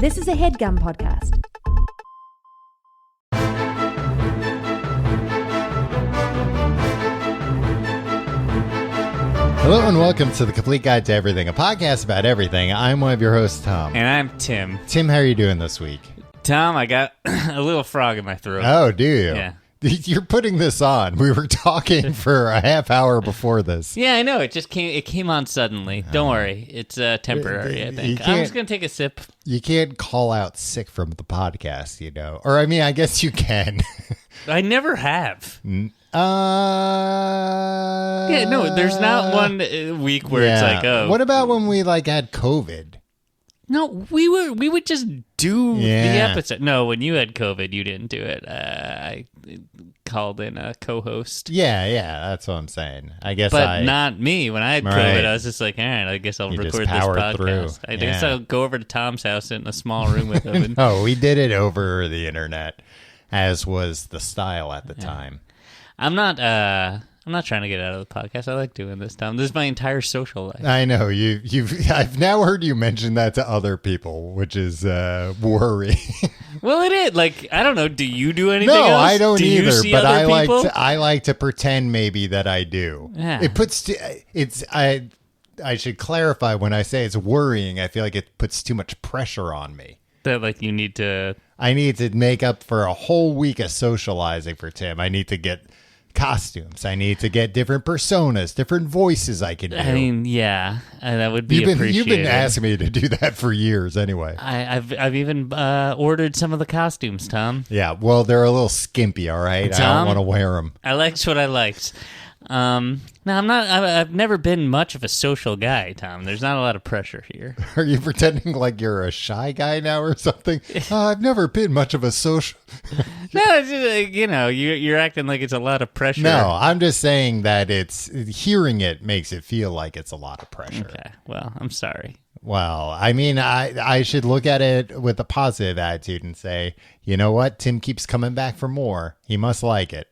This is a HeadGum podcast. Hello and welcome to The Complete Guide to Everything, a podcast about everything. I'm one of your hosts, Tom. And I'm Tim. Tim, how are you doing this week? Tom, I got a little frog in my throat. Oh, do you? Yeah. You're putting this on. We were talking for a half hour before this. Yeah, I know. It came on suddenly. Don't worry. It's temporary, I think. I'm just going to take a sip. You can't call out sick from the podcast, you know. Or, I mean, I guess you can. I never have. Yeah, no, there's not one week where it's like, oh. What about when we, had COVID? No, we would just do the episode. No, when you had COVID, you didn't do it. I called in a co-host. Yeah, that's what I'm saying. I guess But not me. When I had COVID, I was just like, all right, I guess I'll record this podcast. Through. I guess I'll go over to Tom's house, sit in a small room with him. No, we did it over the internet, as was the style at the time. I'm not trying to get out of the podcast. I like doing this, Tom. This is my entire social life. I know I've now heard you mention that to other people, which is worrying. Well, it is. I don't know. Do you do anything No, else? I don't do either. You see but other people? I like to pretend maybe that I do. Yeah. I should clarify when I say it's worrying. I feel like it puts too much pressure on me. That you need to. I need to make up for a whole week of socializing for Tim. I need to get costumes. I need to get different personas, different voices I can do. I mean, yeah, that would be appreciated. You've been asking me to do that for years anyway. I've even ordered some of the costumes, Tom. Yeah, well, they're a little skimpy, all right? Tom, I don't want to wear them. I liked what I liked. No, I'm not. I've never been much of a social guy, Tom. There's not a lot of pressure here. Are you pretending like you're a shy guy now or something? I've never been much of a social. No, it's just, you're acting like it's a lot of pressure. No, I'm just saying that hearing it makes it feel like it's a lot of pressure. Okay, well, I'm sorry. Well, I mean, I should look at it with a positive attitude and say, you know what? Tim keeps coming back for more. He must like it.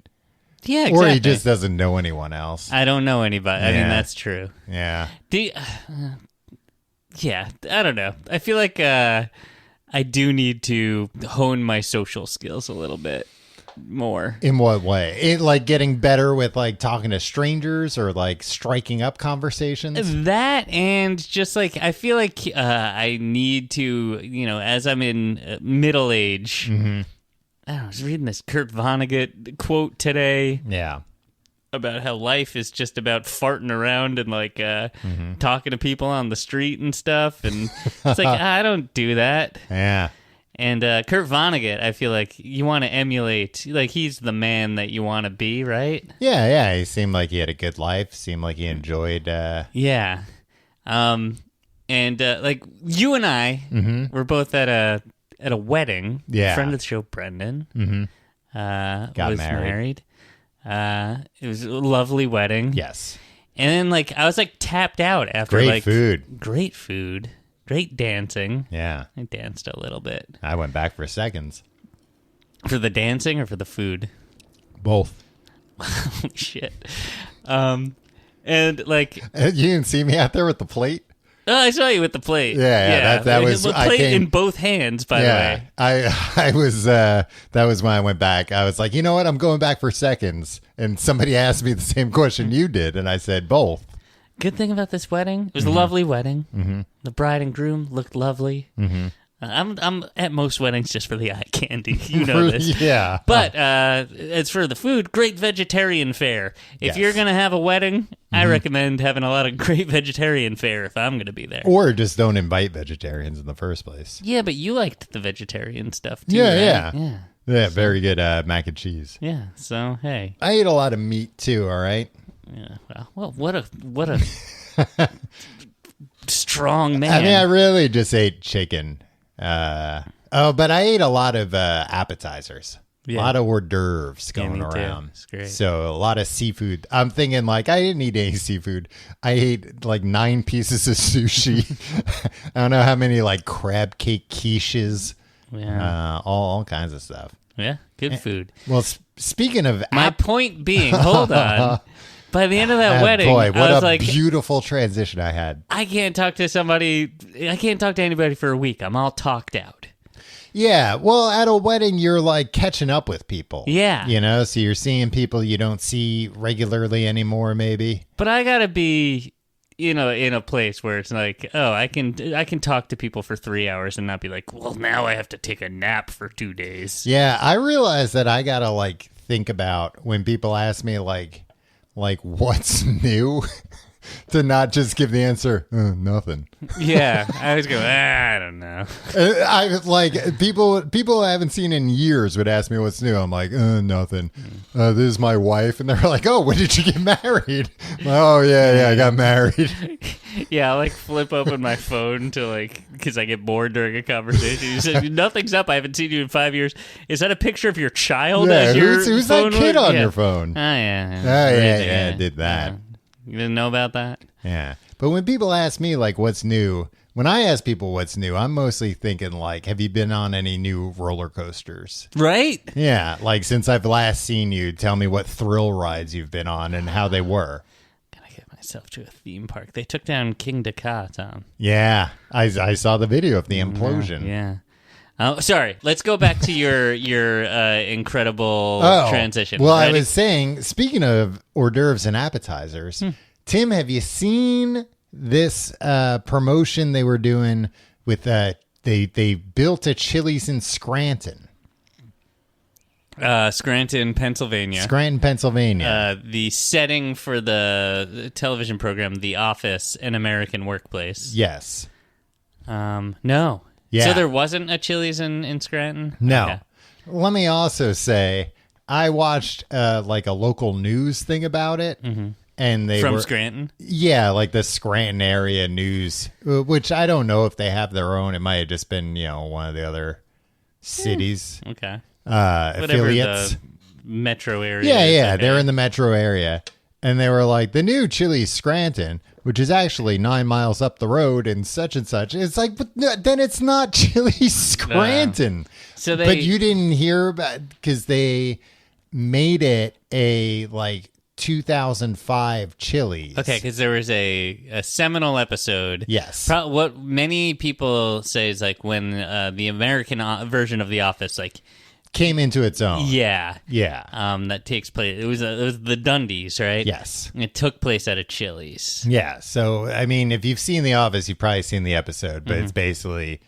Yeah, exactly. Or he just doesn't know anyone else. I don't know anybody. Yeah. I mean, that's true. Yeah. Yeah, I don't know. I feel like I do need to hone my social skills a little bit more. In what way? Getting better with talking to strangers or striking up conversations? That and just I feel like I need to, as I'm in middle age. Mm-hmm. I was reading this Kurt Vonnegut quote today. Yeah. About how life is just about farting around and talking to people on the street and stuff. And it's I don't do that. Yeah. And Kurt Vonnegut, I feel like you want to emulate. He's the man that you want to be, right? Yeah. He seemed like he had a good life. Seemed like he enjoyed. Yeah. And you and I were both at a wedding. Yeah. Friend of the show, Brendan. Got was married. It was a lovely wedding. Yes. And then I was tapped out after great food. Great food. Great dancing. Yeah. I danced a little bit. I went back for seconds. For the dancing or for the food? Both. Holy shit. And You didn't see me out there with the plate? Oh, I saw you with the plate. Yeah. That was the plate in both hands. By the way, I was. That was when I went back. I was like, you know what? I'm going back for seconds. And somebody asked me the same question you did, and I said both. Good thing about this wedding, it was a lovely wedding. Mm-hmm. The bride and groom looked lovely. Mm-hmm. I'm at most weddings just for the eye candy. You know this. Yeah. But as for the food, great vegetarian fare. If you're going to have a wedding, I recommend having a lot of great vegetarian fare if I'm going to be there. Or just don't invite vegetarians in the first place. Yeah, but you liked the vegetarian stuff too, Yeah, right? Yeah. Yeah, very good mac and cheese. Yeah, so hey. I ate a lot of meat too, all right? Yeah, well, what a strong man. I mean, I really just ate chicken. But I ate a lot of appetizers. Yeah. A lot of hors d'oeuvres going around. It's great. So a lot of seafood. I'm thinking I didn't eat any seafood. I ate 9 pieces of sushi. I don't know how many crab cake quiches. Yeah. All kinds of stuff. Yeah, good food. Well, speaking of... My point being, hold on. By the end of that wedding, boy, what I was beautiful transition I had. I can't talk to anybody for a week. I'm all talked out. Yeah, well, at a wedding, you're like catching up with people. Yeah. You know, so you're seeing people you don't see regularly anymore, maybe. But I gotta be, in a place where it's like, oh, I can talk to people for 3 hours and not be like, well, now I have to take a nap for 2 days. Yeah, I realize that I gotta like think about when people ask me like what's new, to not just give the answer nothing. Yeah, I was going, I don't know. I like people I haven't seen in years would ask me what's new. I'm like, nothing. This is my wife, and they're like, oh, when did you get married? Oh yeah, I got married. Yeah, I like flip open my phone to because I get bored during a conversation. You said nothing's up. I haven't seen you in 5 years. Is that a picture of your child? Yeah, as your who's phone that kid was? on Yeah. your phone? Oh yeah. Yeah, I did that. Yeah. You didn't know about that? Yeah. But when people ask me like what's new, when I ask people what's new, I'm mostly thinking like, have you been on any new roller coasters? Right? Yeah, like since I've last seen you, tell me what thrill rides you've been on and how they were. Gotta get myself to a theme park. They took down King Dakar, Tom. Yeah, I saw the video of the implosion. Yeah. Oh, sorry. Let's go back to your incredible transition. Well, Ready? I was saying, speaking of hors d'oeuvres and appetizers, Tim, have you seen this promotion they were doing with they built a Chili's in Scranton? Scranton, Pennsylvania. Scranton, Pennsylvania. The setting for the television program, The Office, An American Workplace. Yes. No. Yeah. So there wasn't a Chili's in Scranton? No. Okay. Let me also say, I watched like a local news thing about it. Mm-hmm. And they From were, Scranton? Yeah, like the Scranton area news, which I don't know if they have their own. It might have just been, one of the other cities. Okay. Affiliates. The metro area. Yeah, okay. they're in the metro area. And they were like, the new Chili's Scranton, which is actually 9 miles up the road and such. It's like, but no, then it's not Chili's Scranton. But you didn't hear about, because they made it a like 2005 Chili's. Okay, because there was a seminal episode. Yes. What many people say is like when the American version of The Office came into its own. Yeah. That takes place. It was the Dundies, right? Yes. It took place at a Chili's. Yeah. So, I mean, if you've seen The Office, you've probably seen the episode, but it's basically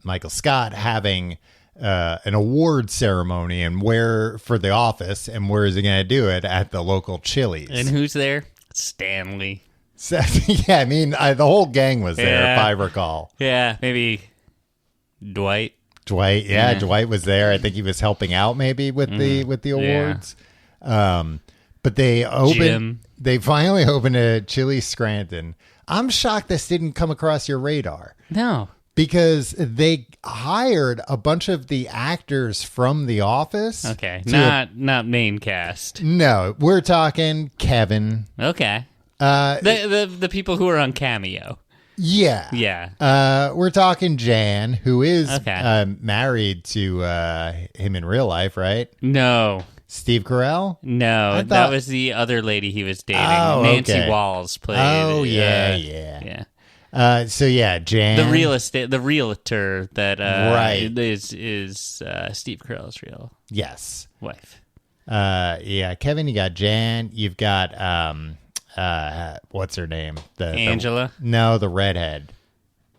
Michael Scott having an award ceremony and for The Office, and where is he going to do it? At the local Chili's. And who's there? Stanley. So, yeah, I mean, the whole gang was there, if I recall. Yeah, maybe Dwight. Dwight was there. I think he was helping out maybe with the awards. Yeah. But they finally opened a Chili's Scranton. I'm shocked this didn't come across your radar. No. Because they hired a bunch of the actors from The Office. Okay. Not main cast. No, we're talking Kevin. Okay. The people who are on Cameo. Yeah. Yeah. We're talking Jan, who is married to him in real life, right? No. Steve Carell? No, that was the other lady he was dating. Oh, Nancy Walls played. Oh, yeah. So yeah, Jan, the realtor that is Steve Carell's real wife. Kevin, you got Jan, you've got what's her name? Angela? The redhead.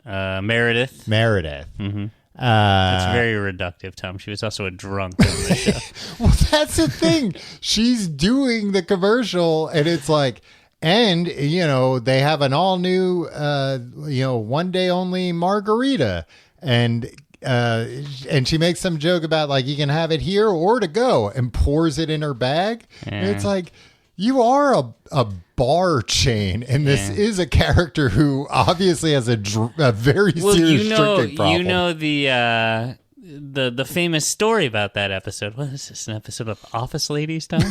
Meredith. Mm-hmm. That's very reductive, Tom. She was also a drunk in the show. Well, that's the thing. She's doing the commercial, and it's like, and they have an all new, one day only margarita, and she makes some joke about like you can have it here or to go, and pours it in her bag. Yeah. And it's like, you are a bar chain, and this is a character who obviously has a very serious drinking problem. You know the famous story about that episode. What is this? An episode of Office Ladies, Tom?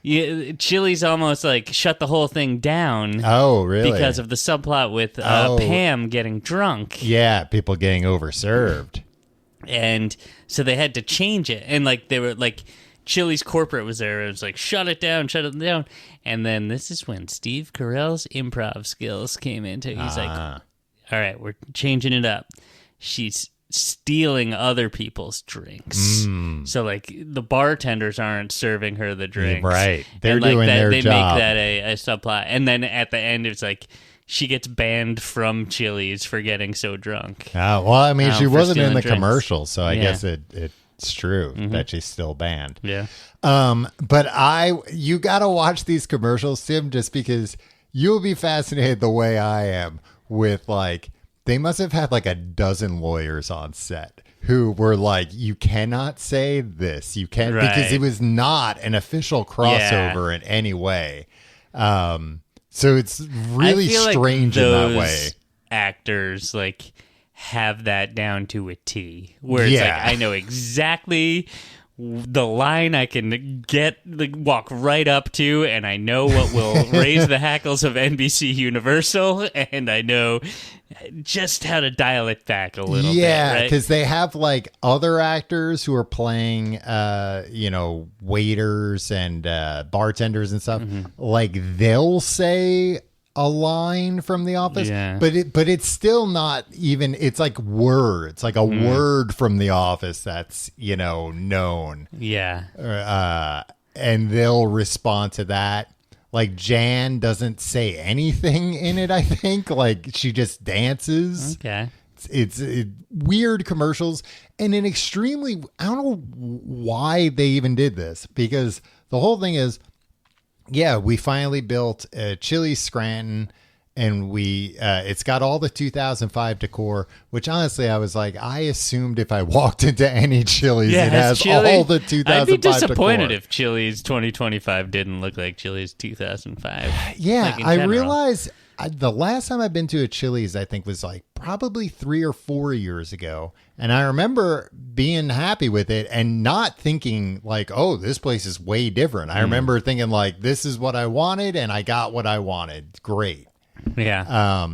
Chili's almost like shut the whole thing down. Oh, really? Because of the subplot with Pam getting drunk. Yeah, people getting overserved. And so they had to change it. And like they were like, Chili's corporate was there. It was like, shut it down. And then this is when Steve Carell's improv skills came into. He's like, all right, we're changing it up. She's stealing other people's drinks. So like the bartenders aren't serving her the drinks. Right. They're and, like, doing their they job. make that a subplot. And then at the end, it's like she gets banned from Chili's for getting so drunk. Well, I mean, she for wasn't in stealing the drinks. commercial, so I Yeah. guess it's true that she's still banned. Yeah. But you got to watch these commercials, Tim, just because you'll be fascinated the way I am with, like, they must have had like a dozen lawyers on set who were like, you cannot say this. You can't, because Right. it was not an official crossover in any way. So it's really I feel strange like in those that way. actors like have that down to a T, where it's Yeah. like I know exactly the line I can walk right up to, and I know what will raise the hackles of NBC Universal, and I know just how to dial it back a little bit. Yeah, Right? because they have like other actors who are playing, waiters and bartenders and stuff. Like they'll say a line from The Office, Yeah. but it's still not even. It's like words, like a word from The Office that's known, Yeah. and they'll respond to that. Like Jan doesn't say anything in it. I think like she just dances. Okay. It's weird commercials and an extremely, I don't know why they even did this, because the whole thing is, yeah, we finally built a Chili's Scranton, and it's got all the 2005 decor, which honestly I was like, I assumed if I walked into any Chili's, it has all the 2005 I'd be disappointed decor. if Chili's 2025 didn't look like Chili's 2005. Yeah, like in I general. realized the last time I've been to a Chili's, I think, was like probably 3 or 4 years ago. And I remember being happy with it and not thinking like, oh, this place is way different. I remember thinking like, this is what I wanted and I got what I wanted. Great. Yeah.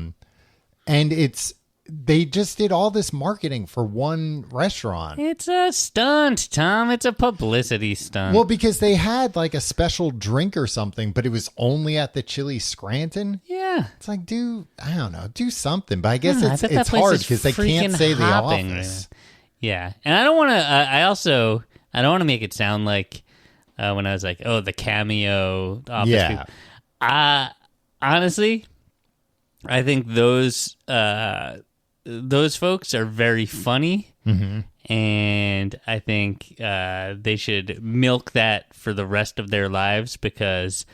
And they just did all this marketing for one restaurant. It's a stunt, Tom. It's a publicity stunt. Well, because they had like a special drink or something, but it was only at the Chili's Scranton. yeah. It's like, I don't know, do something. But I guess I bet that it's place hard is because they can't freaking say The hopping. Office. Yeah. And I don't want to, I don't want to make it sound like when I was like, oh, the cameo Office Yeah. people. Honestly, I think those folks are very funny, and I think they should milk that for the rest of their lives, because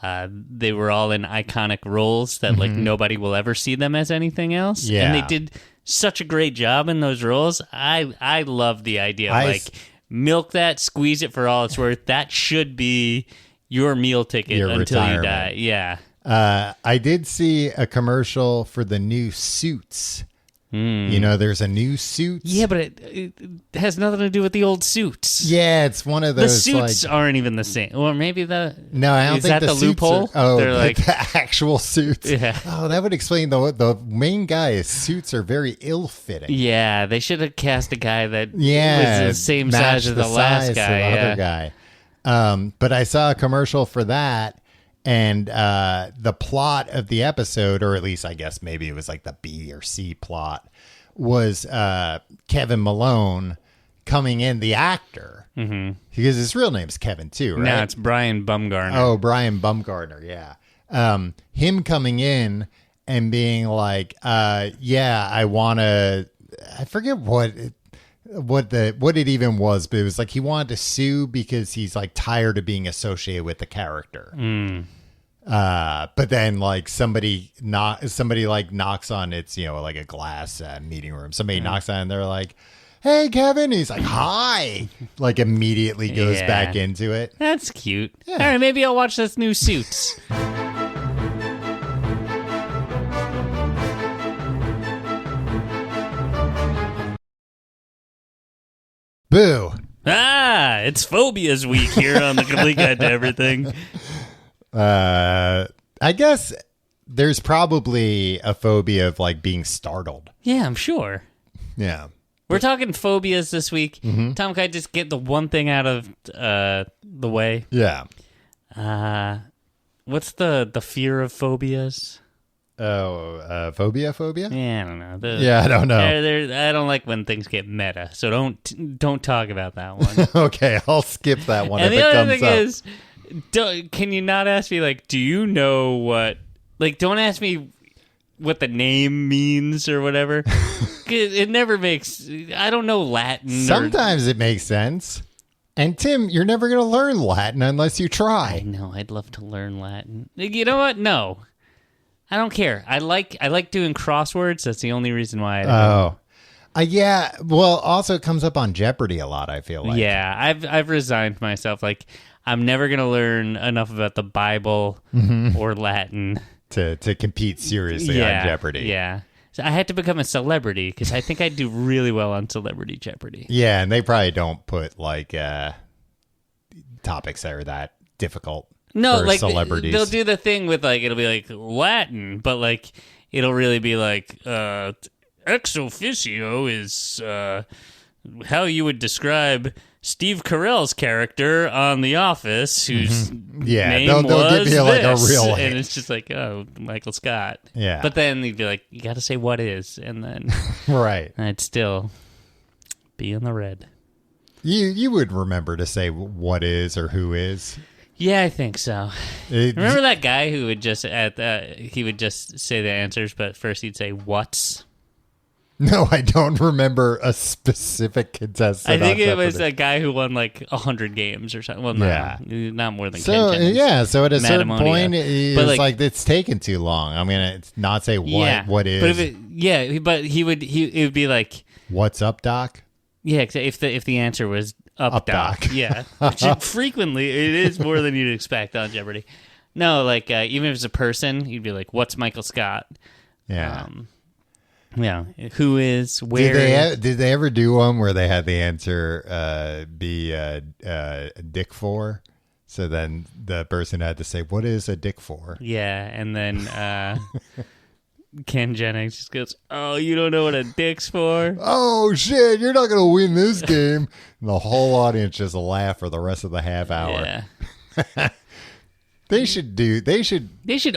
they were all in iconic roles that like nobody will ever see them as anything else. Yeah. And they did such a great job in those roles. I love the idea of like milk that, squeeze it for all it's worth. That should be your meal ticket Your until you retirement. die. Yeah. I did see a commercial for the new Suits. There's a new Suits. Yeah, but it has nothing to do with the old Suits. Yeah, it's one of The those. suits like, aren't even the same. Or maybe no, I don't is think that the suits loophole? They're They're the actual suits. Yeah. Oh, that would explain the main guy's suits are very ill-fitting. Yeah, they should have cast a guy that Yeah, was the same match size as the last size guy. of the Yeah. other guy. But I saw a commercial for that, and the plot of the episode, or at least I guess maybe it was like the B or C plot, was Kevin Malone coming in, the actor, because his real name's Kevin too, right? No, it's Brian Bumgarner. Oh, Brian Bumgarner, yeah. Him coming in and being like, I want to, I forget what it even was, but it was like he wanted to sue because he's like tired of being associated with the character. But then like somebody like knocks on its, like a glass meeting room. Somebody knocks on it and they're like, "Hey, Kevin." He's like, "Hi." Like immediately goes Yeah. back into it. That's cute. Yeah. All right, maybe I'll watch this new Suits. Boo. It's Phobias week here on the Complete Guide to Everything. I guess there's probably a phobia of like being startled. Yeah, I'm sure. Yeah. We're talking phobias this week. Mm-hmm. Tom, can I just get the one thing out of the way? Yeah. What's the fear of phobias? Phobia? Yeah, I don't know. Yeah, I don't know. I don't like when things get meta, so don't talk about that one. Okay, I'll skip that one And if the it other comes thing up. is, can you not ask me, like, do you know what... Like, don't ask me what the name means or whatever. It never makes... I don't know Latin. Sometimes it makes sense. And Tim, you're never going to learn Latin unless you try. I know. I'd love to learn Latin. You know what? No. I don't care. I like doing crosswords. That's the only reason why I don't. Yeah. Well, also it comes up on Jeopardy a lot, I feel like. Yeah, I've resigned myself. Like, I'm never going to learn enough about the Bible or Latin To compete seriously on Jeopardy. Yeah. So I had to become a celebrity because I think I'd do really well on Celebrity Jeopardy. Yeah, and they probably don't put like topics that are that difficult. No, for like celebrities. they'll do the thing with like it'll be like Latin, but like it'll really be like ex officio is how you would describe Steve Carell's character on The Office, whose name they'll was give you like a this. real And it's just like, oh, Michael Scott. Yeah. But then you'd be like, you got to say what is, and then right. I'd still be in the red. You would remember to say what is or who is. Yeah, I think so. Remember that guy who would just he would just say the answers, but first he'd say what's. No, I don't remember a specific contestant. I think it was a guy who won like 100 games or something. Well, not more than so. Ken Jennings. Yeah, so at a certain Matamonia. point, it's But like it's taken too long. I'm gonna not say what is. But but he would it would be like, what's up, Doc? Yeah, if the answer was up doc. Yeah, which frequently it is more than you'd expect on Jeopardy. No, like even if it's a person, you'd be like, what's Michael Scott? Yeah. Yeah, who is, where? Did they ever do one where they had the answer be dick for? So then the person had to say, what is a dick for? Yeah, and then Ken Jennings just goes, oh, you don't know what a dick's for? Oh, shit, you're not going to win this game. And the whole audience just laugh for the rest of the half hour. Yeah. They should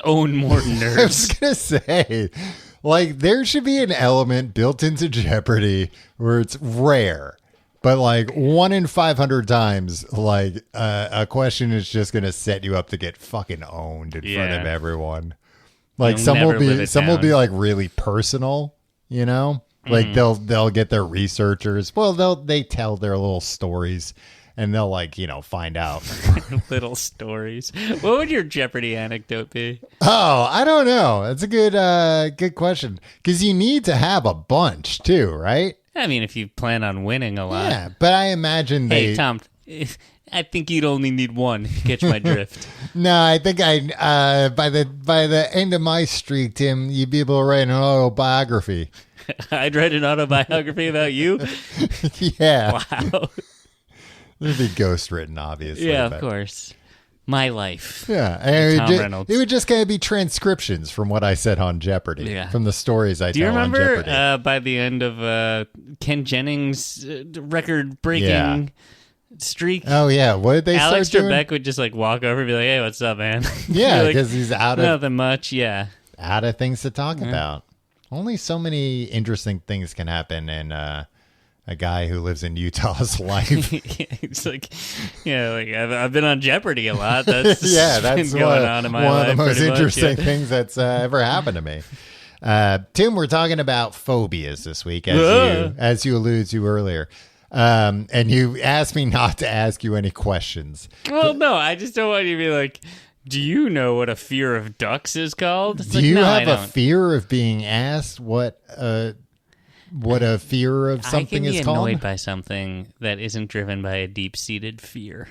own more nerds. I was going to say... Like, there should be an element built into Jeopardy where it's rare, but like 1 in 500 times, like a question is just going to set you up to get fucking owned in front of everyone. Like some will be like really personal, you know, like they'll get their researchers. Well, they tell their little stories. And they'll find out. Little stories. What would your Jeopardy anecdote be? Oh, I don't know. That's a good question. Because you need to have a bunch too, right? I mean, if you plan on winning a lot. Yeah, but I imagine Hey, Tom, I think you'd only need one. Catch my drift. No, I think by the end of my streak, Tim, you'd be able to write an autobiography. I'd write an autobiography about you? Yeah. Wow. It'd be ghost written, obviously. Yeah, of course. My life. Yeah. Reynolds. It would just kind of be transcriptions from what I said on Jeopardy. Yeah. From the stories I tell on Jeopardy. Do you remember by the end of Ken Jennings' record-breaking streak? Oh, yeah. What did they Alex start doing? Trebek would just walk over and be like, hey, what's up, man? Yeah, because he's out of... Nothing much, yeah. Out of things to talk about. Only so many interesting things can happen in... a guy who lives in Utah's life. It's like, I've been on Jeopardy a lot. That's that's been going on in my life. One of the most interesting much, things that's ever happened to me. Tim, we're talking about phobias this week, as you alluded to earlier. And you asked me not to ask you any questions. Well, no, I just don't want you to be like, do you know what a fear of ducks is called? It's Do you have a fear of being asked what a fear of something is called? I can be annoyed by something that isn't driven by a deep-seated fear.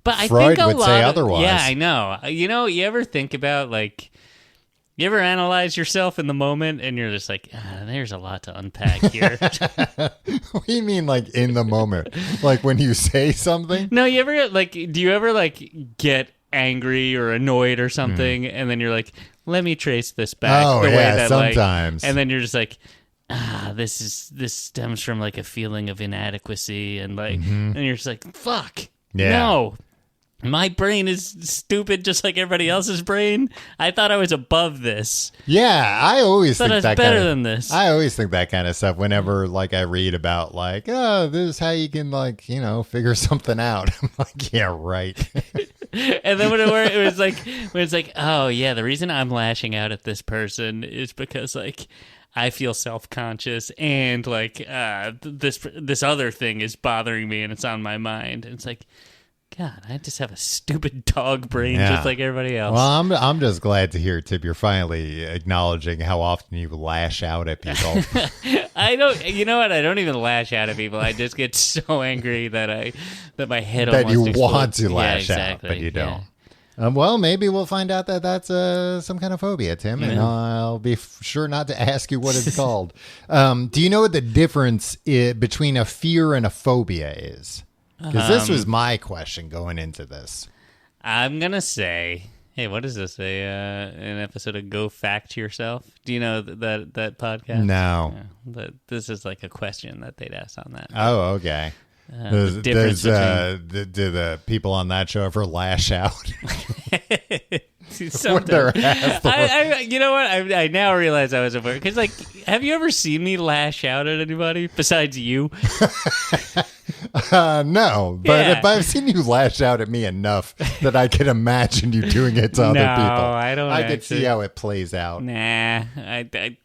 But I Freud think would say otherwise. Yeah, I know. You ever think about, like, you ever analyze yourself in the moment and you're just like, there's a lot to unpack here. What do you mean, like, in the moment? Like, when you say something? No, do you ever, get angry or annoyed or something, and then you're like, let me trace this back the way that, sometimes. and then you're just like, this stems from like a feeling of inadequacy and like, and you're just like, fuck, no, My brain is stupid just like everybody else's brain. I thought I was above this. Yeah, I always I thought think I was that better kind of, than this. I always think that kind of stuff whenever like I read about like, oh, this is how you can like, figure something out. I'm like, yeah, right. And then it was like, when it's like, oh yeah, the reason I'm lashing out at this person is because like I feel self-conscious and like this other thing is bothering me and it's on my mind. And it's like, God, I just have a stupid dog brain just like everybody else. Well, I'm just glad to hear, Tip, you're finally acknowledging how often you lash out at people. I don't. You know what? I don't even lash out at people. I just get so angry that my head that almost you explodes. want to lash exactly. out, but you don't. Yeah. Well, maybe we'll find out that that's some kind of phobia, Tim, and I'll be sure not to ask you what it's called. Do you know what the difference between a fear and a phobia is? Because this was my question going into this. I'm gonna say, hey, what is this? An episode of Go Fact Yourself? Do you know that podcast? No. Yeah, this is like a question that they'd ask on that. Oh, okay. The difference do the people on that show ever lash out? When they're asked you know what? I now realize I was a because like, have you ever seen me lash out at anybody besides you? No, but I've seen you lash out at me enough that I can imagine you doing it to other people. I don't. I could see how it plays out. Nah, I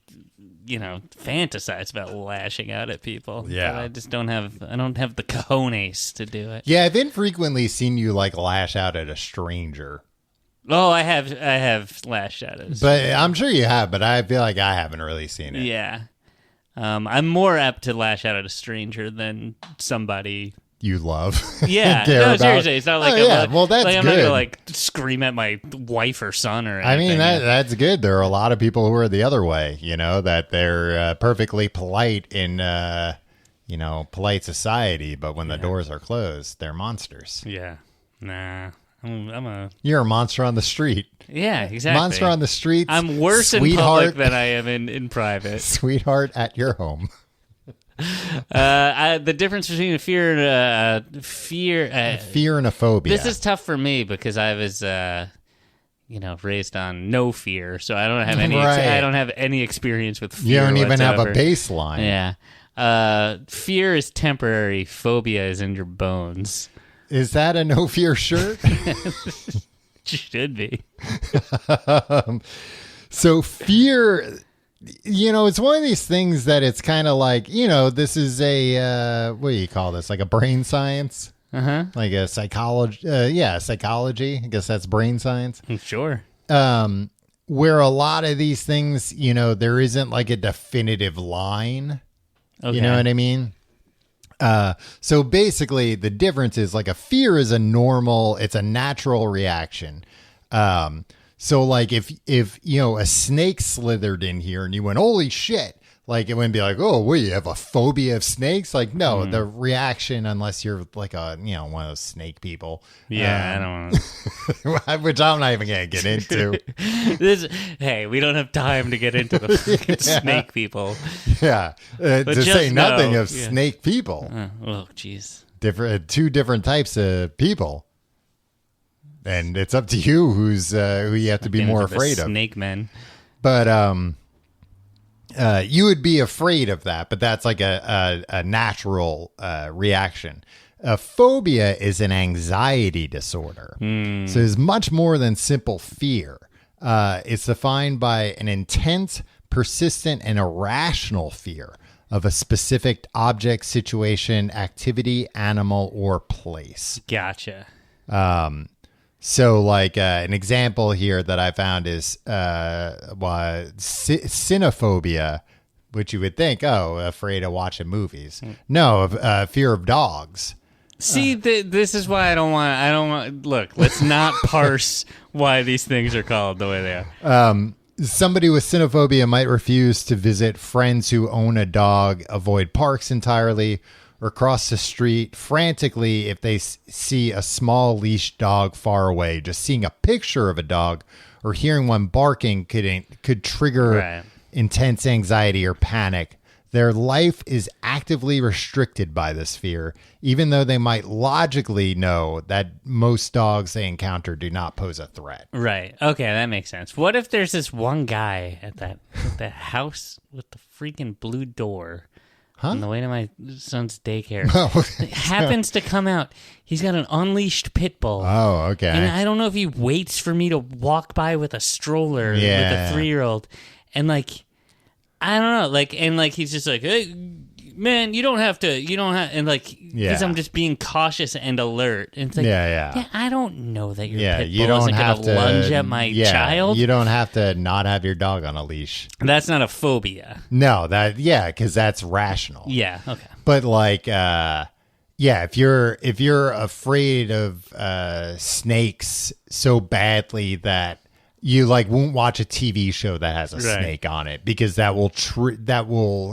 fantasize about lashing out at people. Yeah, but I just don't have. I don't have the cojones to do it. Yeah, I've infrequently seen you like lash out at a stranger. Oh, I have lashed out at. But I'm sure you have. But I feel like I haven't really seen it. Yeah. I'm more apt to lash out at a stranger than somebody you love. Yeah, no, seriously, it's not like well, that's like, I'm good. not gonna like scream at my wife or son or anything. I mean, that's good. There are a lot of people who are the other way. That they're perfectly polite in polite society, but when the doors are closed, they're monsters. Yeah, nah. You're a monster on the street. Yeah, exactly. Monster on the streets. I'm worse in public than I am in private. Sweetheart at your home. The difference between a fear and fear and a phobia. This is tough for me because I was raised on no fear, so I don't have any. I don't have any experience with fear. You don't even whatsoever. have a baseline. Yeah. Fear is temporary. Phobia is in your bones. Is that a no fear shirt? Should be. So fear, it's one of these things that it's kind of like, this is a, what do you call this? Like a brain science? Like a psychology. Psychology. I guess that's brain science. Sure. Where a lot of these things, there isn't like a definitive line. Okay. You know what I mean? So basically the difference is like a fear is it's a natural reaction. So like if a snake slithered in here and you went, holy shit, like it wouldn't be like, oh, you have a phobia of snakes? Like, no, the reaction, unless you're like one of those snake people. Yeah, I don't know. Which I'm not even going to get into. Hey, we don't have time to get into the snake people. Yeah. To say nothing of snake people. Oh, jeez. Two different types of people. And it's up to you who you have to be more afraid of. Snake men. But you would be afraid of that, but that's like a natural reaction. A phobia is an anxiety disorder. So it's much more than simple fear. It's defined by an intense, persistent, and irrational fear of a specific object, situation, activity, animal, or place. Gotcha. So like an example here that I found is cynophobia, which you would think, afraid of watching movies. No, fear of dogs. See, this is why I don't want, look, let's not parse why these things are called the way they are. Somebody with cynophobia might refuse to visit friends who own a dog, avoid parks entirely, or cross the street frantically if they see a small leash dog far away. Just seeing a picture of a dog or hearing one barking could trigger intense anxiety or panic their life is actively restricted by this fear, even though they might logically know that most dogs they encounter do not pose a threat. Right. Okay, that makes sense. What if there's this one guy at that house with the freaking blue door on the way to my son's daycare? It happens to come out. He's got an unleashed pit bull. Oh, okay. And I don't know if he waits for me to walk by with a stroller with a 3-year-old. And like, I don't know. Like, and like, he's just like, hey, man, you don't have, and like, because I'm just being cautious and alert. And it's like, yeah, I don't know that your pit bull isn't going to lunge at my child. You don't have to not have your dog on a leash. That's not a phobia. No, because that's rational. Yeah, okay. But like, if you're afraid of snakes so badly that you like won't watch a TV show that has a snake on it because that will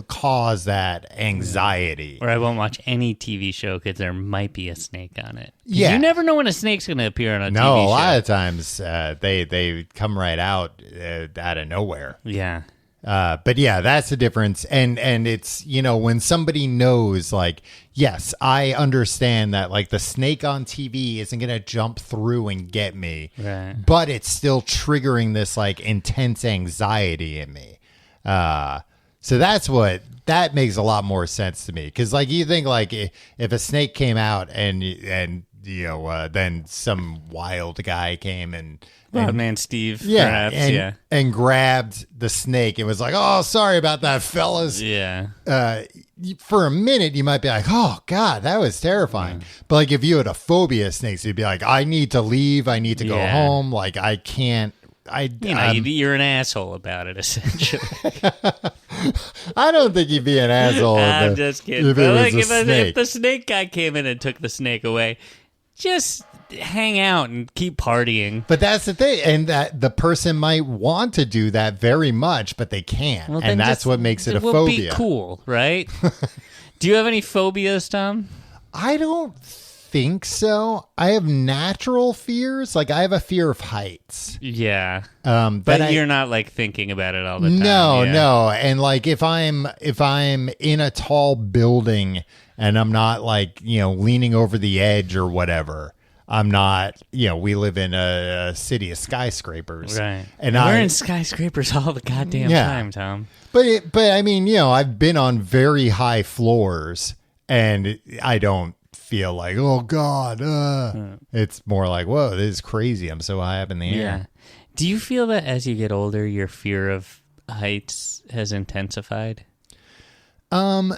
cause that anxiety. Or I won't watch any TV show because there might be a snake on it. Yeah, you never know when a snake's going to appear on a TV show. No, a lot of times they come right out of nowhere. Yeah. But yeah, that's the difference. And it's, when somebody knows, like, yes, I understand that, like, the snake on TV isn't going to jump through and get me, right, but it's still triggering this, like, intense anxiety in me. So that makes a lot more sense to me. Cause like, you think like if a snake came out and then some wild guy came and man Steve, perhaps, and grabbed the snake and was like, "Oh, sorry about that, fellas." Yeah. For a minute, you might be like, "Oh God, that was terrifying." But like, if you had a phobia of snakes, you'd be like, "I need to leave. I need to go home. Like, I can't." You're an asshole about it, essentially. I don't think you'd be an asshole. I'm just kidding. If the snake guy came in and took the snake away, just hang out and keep partying. But that's the thing, and that the person might want to do that very much, but they can't, and that's what makes it a phobia. Be cool, right? Do you have any phobias, Tom? I don't think so. I have natural fears. Like, I have a fear of heights. Yeah. But you're not like thinking about it all the time. No. And like, if I'm in a tall building and I'm not like, leaning over the edge or whatever, I'm not, we live in a city of skyscrapers. Right. And we're in skyscrapers all the goddamn time, Tom. But I mean, I've been on very high floors and I don't feel like, oh God, it's more like, whoa, this is crazy. I'm so high up in the air. Yeah. Do you feel that as you get older, your fear of heights has intensified? No.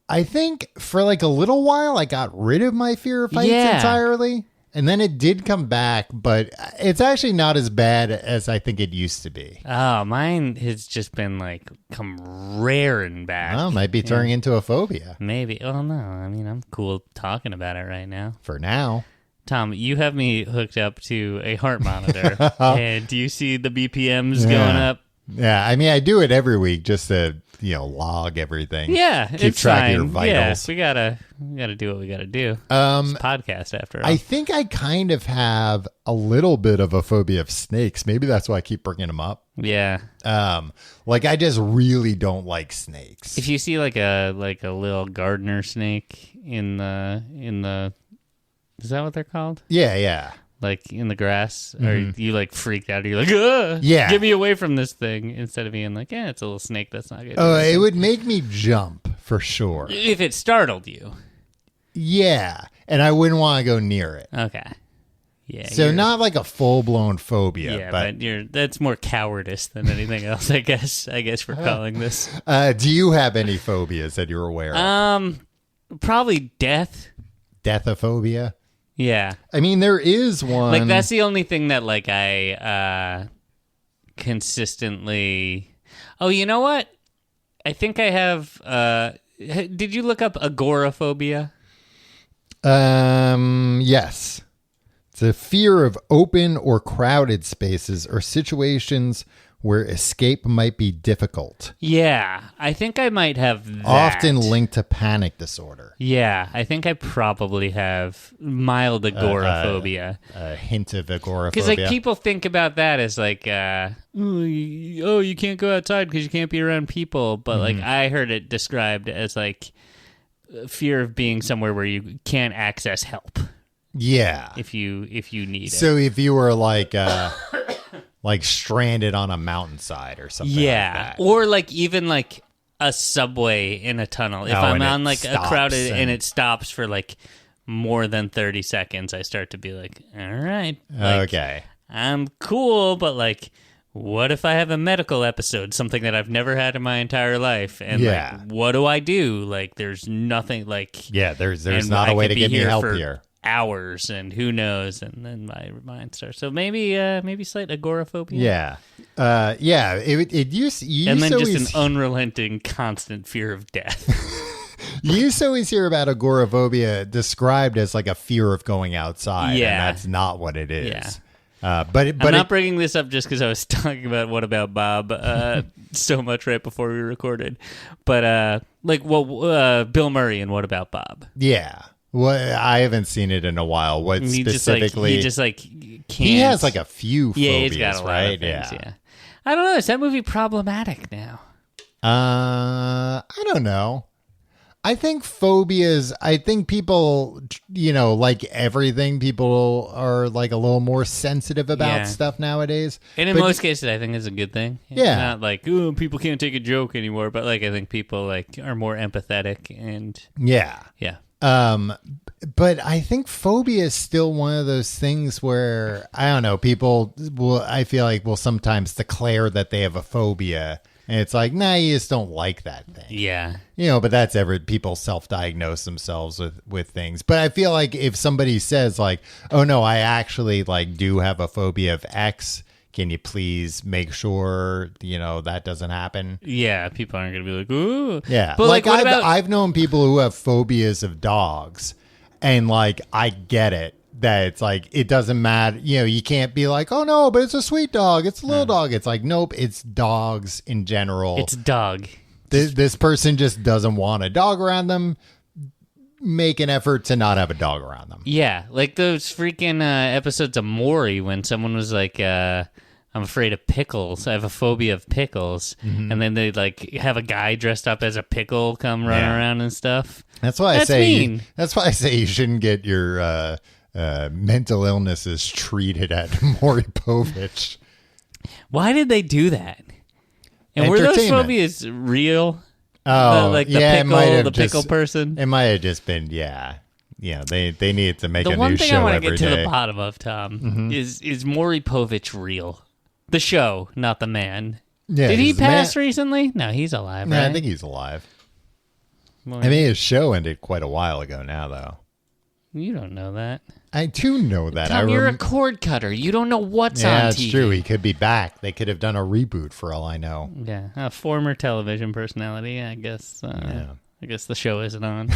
I think for like a little while, I got rid of my fear of heights entirely. And then it did come back, but it's actually not as bad as I think it used to be. Oh, mine has just been like come raring back. Oh, might be turning into a phobia. Maybe. Oh, no. I mean, I'm cool talking about it right now. For now. Tom, you have me hooked up to a heart monitor. And do you see the BPMs going up? Yeah, I mean, I do it every week just to, log everything. Yeah, keep track of your vitals. Yeah, we gotta do what we gotta do. It's a podcast after all. I think I kind of have a little bit of a phobia of snakes. Maybe that's why I keep bringing them up. Yeah. Like I just really don't like snakes. If you see like a little gardener snake in the, is that what they're called? Yeah. Like in the grass, or you like freaked out, or you're like, ugh, get me away from this thing, instead of being like, it's a little snake that's not good. Oh, it would make me jump for sure. If it startled you. Yeah, and I wouldn't want to go near it. Okay. Yeah. So not like a full-blown phobia. Yeah, but that's more cowardice than anything else, I guess we're calling this. Do you have any phobias that you're aware of? Probably death. Deathophobia? Yeah. I mean, there is one. Like, that's the only thing that, like, I consistently... Oh, you know what? I think I have... Did you look up agoraphobia? Yes. It's a fear of open or crowded spaces or situations where escape might be difficult. Yeah, I think I might have that. Often linked to panic disorder. Yeah, I think I probably have mild agoraphobia. A hint of agoraphobia. Because like people think about that as like, you can't go outside because you can't be around people. But like I heard it described as like fear of being somewhere where you can't access help. Yeah. If you need it. So if you were like like stranded on a mountainside or something like that. Or like even like a subway in a tunnel. If I'm on like a crowded and it stops for like more than 30 seconds, I start to be like, all right. Like, okay. I'm cool, but like, what if I have a medical episode, something that I've never had in my entire life? And like, what do I do? Like, there's nothing like... Yeah, there's not a way to get me help here. Hours, and who knows, and then my mind starts. So maybe slight agoraphobia. It used and then just an unrelenting, constant fear of death. You used to always hear about agoraphobia described as like a fear of going outside, and that's not what it is. But I'm not bringing this up just because I was talking about What About Bob so much right before we recorded, but Bill Murray and What About Bob? Yeah. Well, I haven't seen it in a while. What specifically? He just can't. He has like a few phobias, he's got a lot right? of things, yeah. I don't know. Is that movie problematic now? I don't know. I think phobias. I think people, like everything, people are like a little more sensitive about stuff nowadays. And in most cases, I think it's a good thing. It's not like people can't take a joke anymore, but like I think people like are more empathetic and yeah. But I think phobia is still one of those things where, I don't know, people will sometimes declare that they have a phobia. And it's like, nah, you just don't like that thing. Yeah. But that's people self-diagnose themselves with things. But I feel like if somebody says like, oh no, I actually like do have a phobia of X, can you please make sure, that doesn't happen? Yeah, people aren't going to be like, ooh. Yeah. But like I've known people who have phobias of dogs, and like I get it that it's like it doesn't matter. You can't be like, oh no, but it's a sweet dog. It's a little dog. It's like, nope, it's dogs in general. It's dog. This person just doesn't want a dog around them. Make an effort to not have a dog around them. Yeah, like those freaking episodes of Maury when someone was like, I'm afraid of pickles. I have a phobia of pickles. Mm-hmm. And then they like have a guy dressed up as a pickle come run around and stuff. That's why I say that's why I say you shouldn't get your mental illnesses treated at Maury Povich. Why did they do that? And were those phobias real? Oh, like the pickle person? It might have just been, they needed to make a new show every day. The one thing I want to get to the bottom of, Tom, is Maury Povich real? The show, not the man. Yeah, did he pass recently? No, he's alive, right? Yeah, I think he's alive. I mean, his show ended quite a while ago now, though. You don't know that. I do know that. Tom, you're a cord cutter. You don't know what's on TV. Yeah, it's true. He could be back. They could have done a reboot for all I know. Yeah, a former television personality, I guess. I guess the show isn't on.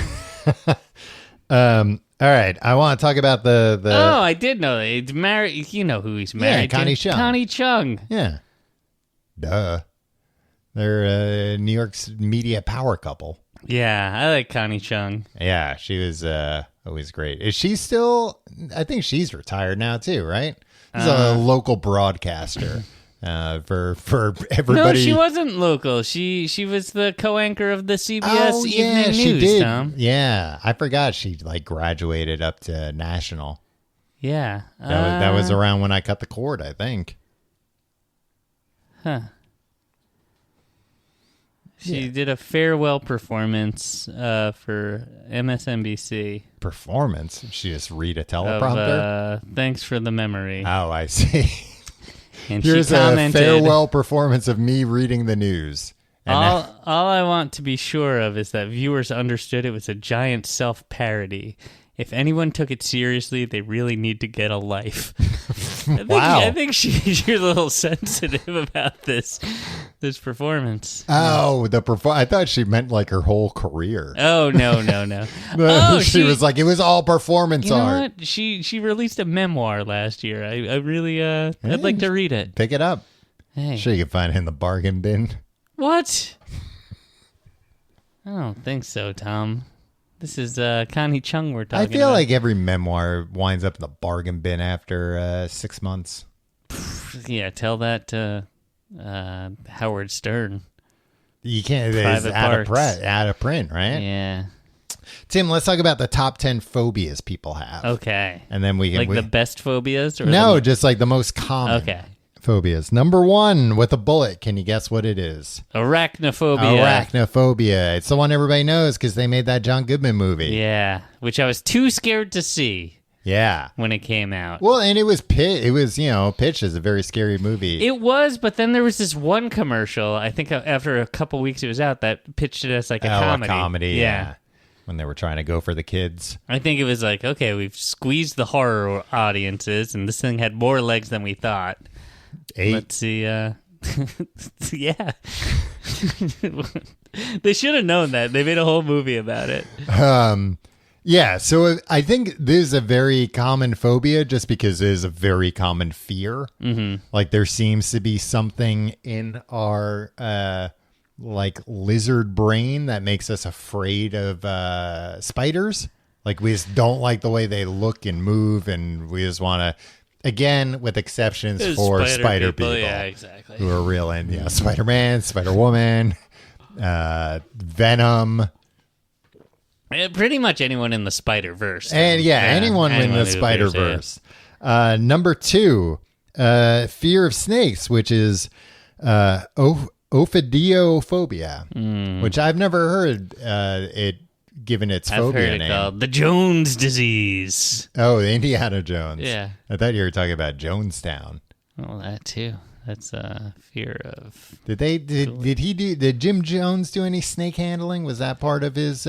All right, I want to talk about the. Oh, I did know that. He's married. You know who he's married to. Connie Chung. Connie Chung. Yeah. Duh. They're New York's media power couple. Yeah, I like Connie Chung. Yeah, she was always great. Is she still? I think she's retired now too, right? She's a local broadcaster. For everybody. No, she wasn't local. She was the co-anchor of the CBS Evening News. She did. Tom. Yeah, I forgot she like graduated up to national. Yeah, that was around when I cut the cord, I think. Huh. She did a farewell performance for MSNBC. Performance? She just read a teleprompter? Thanks for the memory. Oh, I see. And here's she commented, a farewell performance of me reading the news. And all I want to be sure of is that viewers understood it was a giant self-parody. If anyone took it seriously, they really need to get a life. I think you're a little sensitive about this performance. Oh, I thought she meant like her whole career. Oh, no. She was like, it was all performance art. What? She released a memoir last year. I really, I'd like to read it. Pick it up. Hey. Sure you can find it in the bargain bin. What? I don't think so, Tom. This is Connie Chung we're talking about. I feel like every memoir winds up in the bargain bin after 6 months. Yeah, tell that to Howard Stern. You can't. It's out of print, right? Yeah. Tim, let's talk about the top 10 phobias people have. Okay. And then we can... the best phobias? Or just like the most common phobias. Number 1 with a bullet. Can you guess what it is? Arachnophobia. It's the one everybody knows because they made that John Goodman movie. Yeah, which I was too scared to see. Yeah. When it came out. Well, and it was pitched as a very scary movie. It was, but then there was this one commercial, I think after a couple weeks it was out, that pitched it as like a comedy. A comedy, yeah. When they were trying to go for the kids. I think it was like, okay, we've squeezed the horror audiences, and this thing had more legs than we thought. 8. Let's see. Yeah. They should have known that. They made a whole movie about it. Yeah, so I think this is a very common phobia just because it is a very common fear. Mm-hmm. Like there seems to be something in our like lizard brain that makes us afraid of spiders. Like we just don't like the way they look and move, and we just want to, again, with exceptions for spider people. Yeah, exactly. Who are real in, Spider-Man, Spider-Woman, Venom. Pretty much anyone in the Spider-Verse. And anyone in the Spider-Verse. Number 2, fear of snakes, which is ophidiophobia, which I've never heard it given its phobia name. Called the Jones disease. Oh, the Indiana Jones. Yeah. I thought you were talking about Jonestown. Oh, that too. That's a fear of... Did Jim Jones do any snake handling? Was that part of his...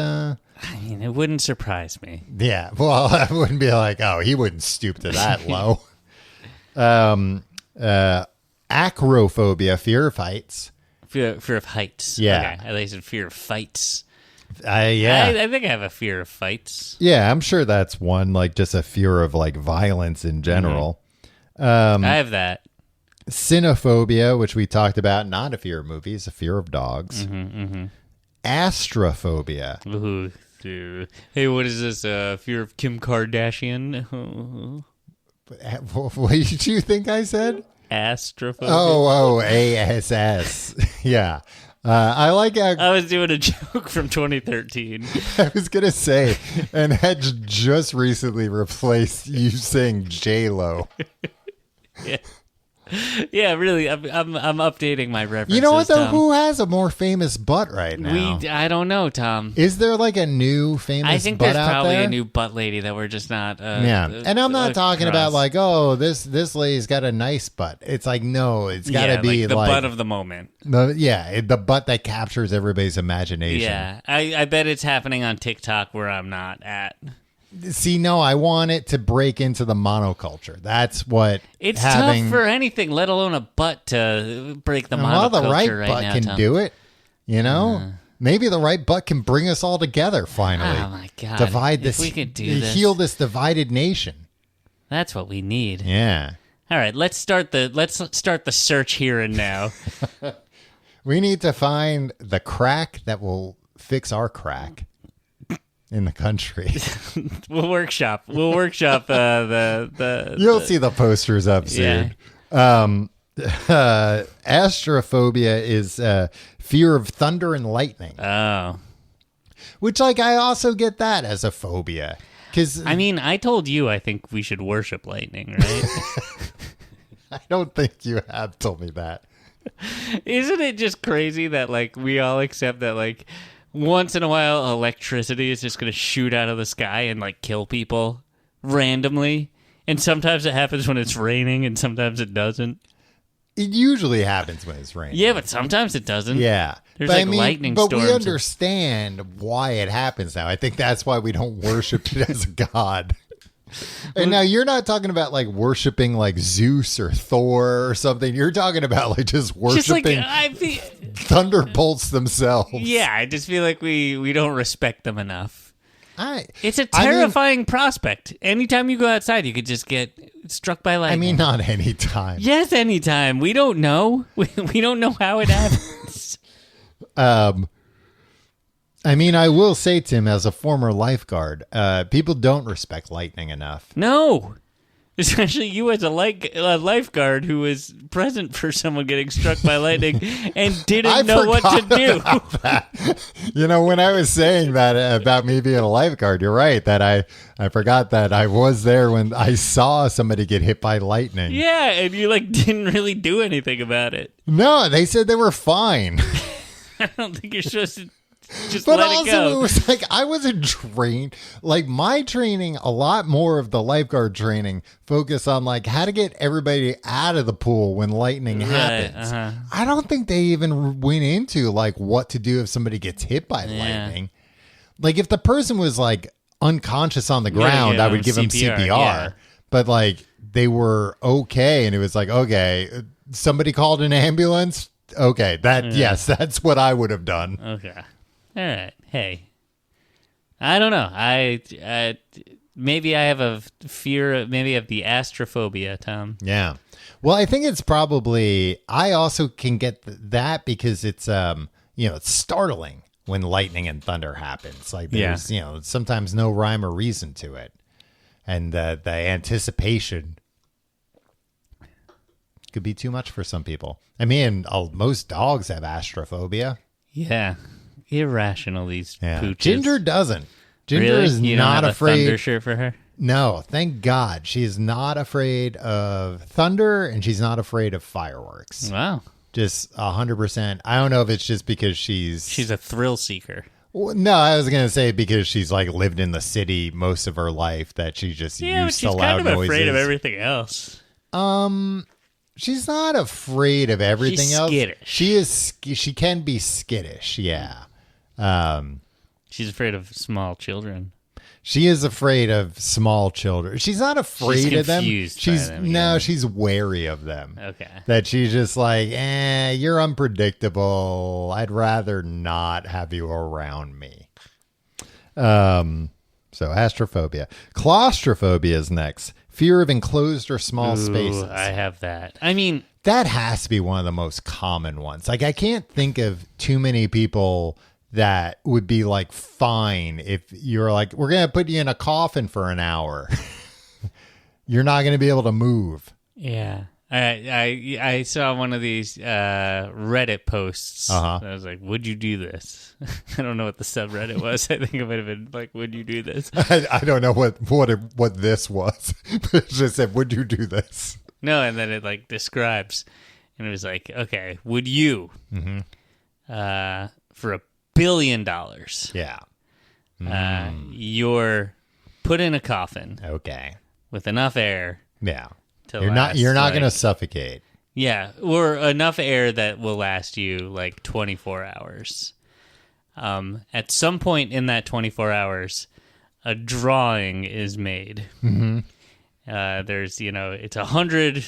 I mean, it wouldn't surprise me. Yeah, well, I wouldn't be like, oh, he wouldn't stoop to that low. Acrophobia, fear of heights. Fear of heights. Yeah. Okay. I thought you said fear of fights. Yeah. I think I have a fear of fights. Yeah, I'm sure that's one, like just a fear of like violence in general. I have that. Cynophobia, which we talked about, not a fear of movies, a fear of dogs. Astrophobia. Ooh. Hey, what is this? Fear of Kim Kardashian? What did you think I said? Astrophobia. Oh, ASS. Yeah. I like how... I was doing a joke from 2013. I was going to say, and that just recently replaced you saying J-Lo. Yeah. Yeah, really, I'm updating my references. You know what, though? Tom. Who has a more famous butt right now? I don't know, Tom. Is there like a new famous butt out there? I think there's probably a new butt lady that we're just not... and I'm not talking about like, oh, this lady's got a nice butt. It's like, no, it's got to be like the butt of the moment. The butt that captures everybody's imagination. Yeah, I bet it's happening on TikTok where I'm not at. See, no, I want it to break into the monoculture. That's what it's tough for anything, let alone a butt to break the monoculture. Well, the right right butt now, can Tom. do it. You know, maybe the right butt can bring us all together. Finally, oh my god, divide this. If we could do this, heal this divided nation. That's what we need. Yeah. All right, let's start the search here and now. We need to find the crack that will fix our crack in the country. We'll workshop the You'll see the posters up soon. Yeah. Astrophobia is fear of thunder and lightning. Oh. Which, like, I also get that as a phobia. 'Cause, I mean, I told you I think we should worship lightning, right? I don't think you have told me that. Isn't it just crazy that, like, we all accept that, like, once in a while, electricity is just going to shoot out of the sky and, like, kill people randomly. And sometimes it happens when it's raining and sometimes it doesn't. It usually happens when it's raining. Yeah, but sometimes it doesn't. Yeah. There's lightning storms. But we understand why it happens now. I think that's why we don't worship it as a god. And now you're not talking about like worshiping like Zeus or Thor or something. You're talking about like just worshiping thunderbolts themselves. Yeah, I just feel like we don't respect them enough. It's a terrifying prospect. Anytime you go outside, you could just get struck by lightning. I mean, not anytime. Yes, anytime. We don't know. We don't know how it happens. I mean, I will say, Tim, as a former lifeguard, people don't respect lightning enough. No. Especially you as a lifeguard who was present for someone getting struck by lightning and didn't know what to do. You know, when I was saying that about me being a lifeguard, you're right, that I forgot that I was there when I saw somebody get hit by lightning. Yeah, and you didn't really do anything about it. No, they said they were fine. I don't think you're supposed to just but let also, it go. It was like I wasn't trained. Like my training, a lot more of the lifeguard training focused on how to get everybody out of the pool when lightning happens. I don't think they even went into what to do if somebody gets hit by lightning. Like if the person was unconscious on the ground, I would give them CPR. Yeah. But they were okay, and it was okay, somebody called an ambulance. Okay, yes, that's what I would have done. Okay. All right. Hey, I don't know. I maybe I have a fear. Maybe I have the astrophobia, Tom. Yeah. Well, I think it's probably. I also can get that because it's it's startling when lightning and thunder happens. There's sometimes no rhyme or reason to it, and the anticipation could be too much for some people. I mean, most dogs have astrophobia. Yeah. Irrational, these pooches. Ginger doesn't. Ginger really? is you not don't have afraid. A thunder shirt for her? No, thank God. She is not afraid of thunder, and she's not afraid of fireworks. Wow. Just 100%. I don't know if it's just because she's a thrill seeker. No, I was going to say because she's lived in the city most of her life that she's just used to loud noises. She's kind of afraid of everything else. She's not afraid of everything else. Skittish. She can be skittish, yeah. She's afraid of small children. She is afraid of small children. She's not afraid of them. She's wary of them. Okay. That she's just you're unpredictable. I'd rather not have you around me. So astrophobia. Claustrophobia is next. Fear of enclosed or small spaces. I have that. I mean, that has to be one of the most common ones. I can't think of too many people that would be fine if you're we're going to put you in a coffin for an hour. You're not going to be able to move. Yeah. I saw one of these Reddit posts. I was like, would you do this? I don't know what the subreddit was. I think it might have been would you do this? I don't know what this was. It just said, would you do this? No, and then it describes. And it was okay, would you for $1 billion? Yeah. You're put in a coffin. Okay. With enough air. Yeah. You're not going to suffocate. Yeah, or enough air that will last you 24 hours. At some point in that 24 hours, a drawing is made. Mm-hmm. There's, it's 100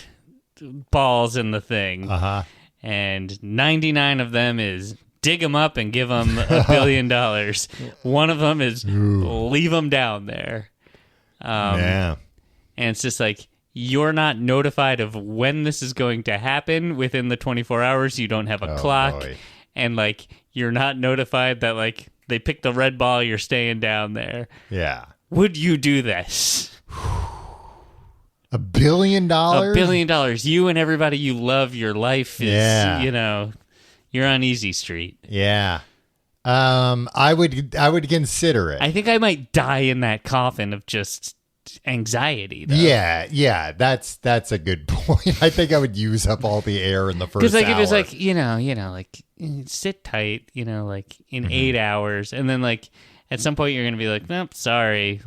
balls in the thing. And 99 of them is dig them up and give them $1 billion. One of them is leave them down there. Yeah. And it's just you're not notified of when this is going to happen within the 24 hours. You don't have a clock. Boy. And you're not notified that they picked the red ball, you're staying down there. Yeah. Would you do this? $1 billion? $1 billion. You and everybody you love, your life is, you're on easy street. Yeah. I would consider it. I think I might die in that coffin of just anxiety, though. Yeah, that's a good point. I think I would use up all the air in the first hour. Because if it's sit tight, in 8 hours, and then at some point you're gonna be nope, sorry,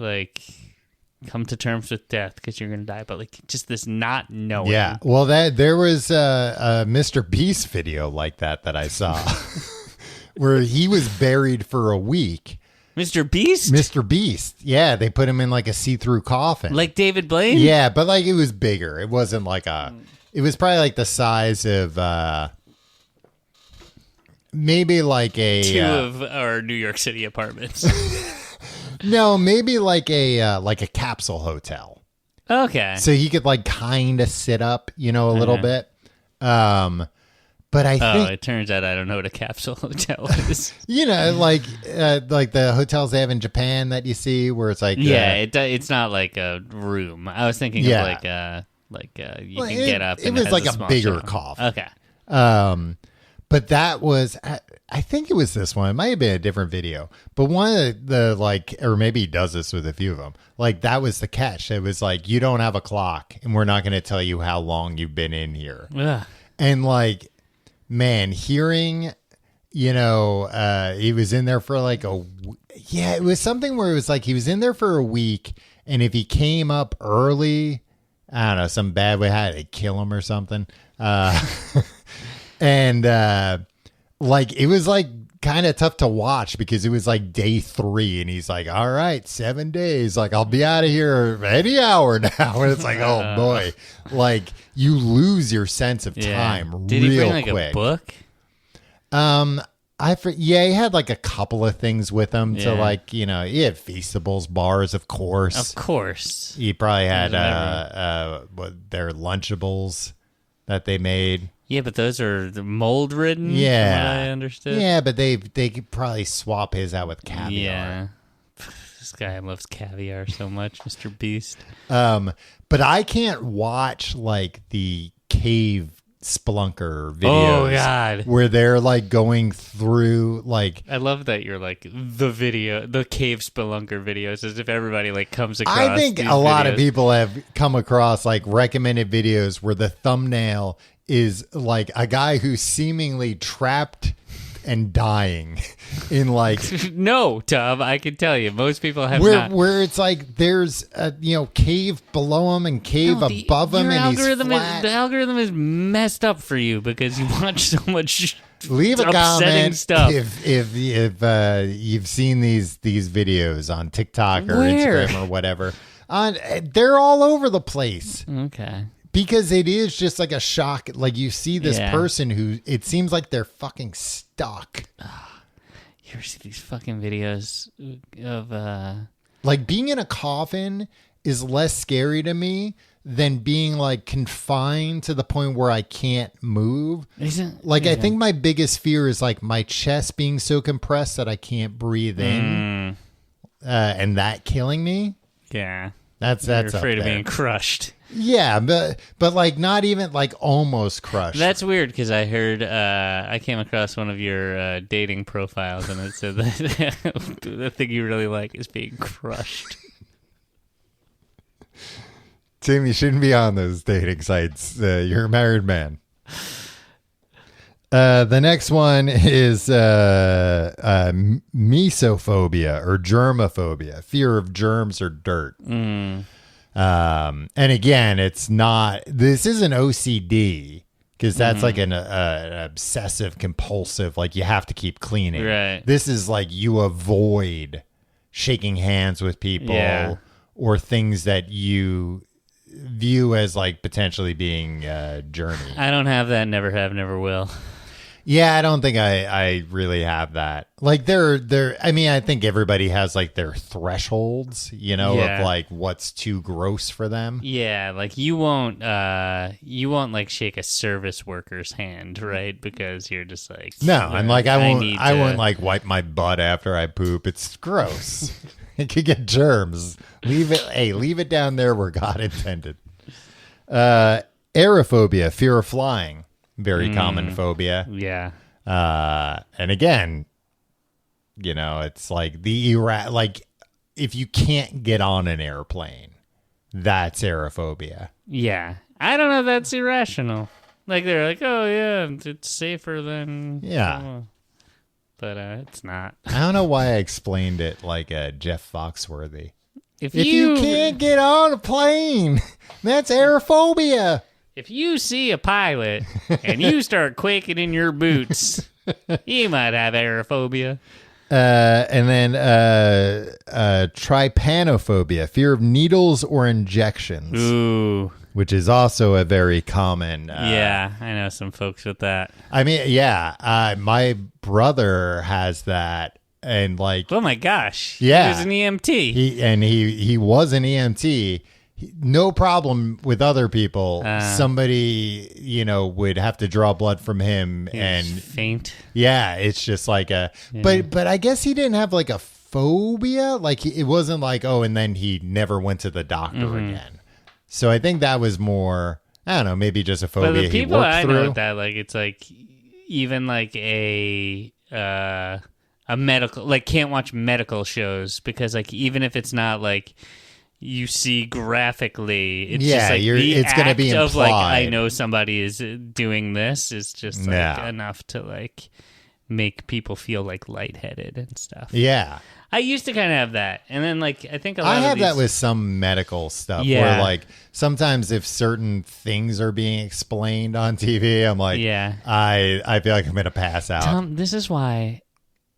come to terms with death because you're gonna die, but just this not knowing. Yeah, well, there was a Mr. Beast video like that I saw where he was buried for a week. Mr. Beast? Mr. Beast. Yeah, they put him in a see-through coffin. Like David Blaine? Yeah, but it was bigger. It wasn't it was probably the size of maybe a... two of our New York City apartments. No, maybe like a capsule hotel. Okay. So he could like kind of sit up, a little bit. But I think it turns out I don't know what a capsule hotel is. like the hotels they have in Japan that you see where it's like it's not like a room. I was thinking of you can get up. It And was has like a a small bigger shower. coffin. Okay. But that was, I think it was this one. It might have been a different video, but one of the or maybe he does this with a few of them. Like that was the catch. It was like, you don't have a clock and we're not going to tell you how long you've been in here. Ugh. And like, man, hearing, he was in there for like it was something where it was like he was in there for a week. And if he came up early, I don't know, some bad way had to kill him or something. And it was like kind of tough to watch because it was like day 3 and he's like, all right, 7 days. Like, I'll be out of here any hour now. And it's like, oh boy, like you lose your sense of time Did real he bring like quick. a book? He had like a couple of things with him to like, he had Feastables bars, of course. Of course. He probably had their Lunchables that they made. Yeah, but those are mold ridden. Yeah, I understood. Yeah, but they could probably swap his out with caviar. Yeah, this guy loves caviar so much, Mr. Beast. But I can't watch like the cave spelunker videos. Oh God, where they're like going through like. I love that you're like the cave spelunker videos, as if everybody like comes across. I think a lot of people have come across like recommended videos where the thumbnail is like a guy who's seemingly trapped and dying in like no, Tom, I can tell you most people have not. Where it's like there's a cave below him and cave above him and he's flat. The algorithm is messed up for you because you watch so much leave a comment stuff. if you've seen these videos on TikTok or Where? Instagram or whatever. They're all over the place. Okay. Because it is just like a shock. Like you see this person who it seems like they're fucking stuck. You ever see these fucking videos of like being in a coffin is less scary to me than being like confined to the point where I can't move. I think my biggest fear is like my chest being so compressed that I can't breathe in, and that killing me. Yeah, that's You're afraid of being crushed. Yeah, but like not even like almost crushed. That's weird because I heard I came across one of your dating profiles and it said that the thing you really like is being crushed. Tim, you shouldn't be on those dating sites. You're a married man. The next one is mesophobia or germophobia, fear of germs or dirt. And again, this isn't OCD because that's like an obsessive compulsive, like you have to keep cleaning. Right. This is like you avoid shaking hands with people or things that you view as like potentially being germy. I don't have that. Never have. Never will. Yeah, I don't think I really have that. Like I mean, I think everybody has like their thresholds, of like what's too gross for them. Yeah, like you won't like shake a service worker's hand, right? Because you're just like no, I'm like I won't like wipe my butt after I poop. It's gross. It could get germs. Leave it down there where God intended. Aerophobia, fear of flying. Very common phobia. Yeah. And again, it's like like if you can't get on an airplane, that's aerophobia. Yeah. I don't know if that's irrational. Like they're like, oh yeah, it's safer than but it's not. I don't know why I explained it like Jeff Foxworthy. If you can't get on a plane, that's aerophobia. If you see a pilot and you start quaking in your boots, you might have aerophobia. And then trypanophobia, fear of needles or injections. Ooh. Which is also a very common. Yeah, I know some folks with that. I mean, yeah, my brother has that. and like, oh my gosh, yeah, he was an EMT. He was an EMT. No problem with other people. Somebody, would have to draw blood from him and faint. Yeah, it's just like but I guess he didn't have like a phobia. Like it wasn't like, oh, and then he never went to the doctor again. So I think that was more, I don't know, maybe just a phobia. But the people I through. know that, like, it's like even like a medical, like, can't watch medical shows because, like, even if it's not like you see graphically, it's just like it's going to be implied. Of like, I know somebody is doing this is just like enough to like make people feel like lightheaded and stuff. Yeah. I used to kind of have that. And then like, I think I have that with some medical stuff where like sometimes if certain things are being explained on TV, I'm like, I feel like I'm going to pass out. Tom, this is why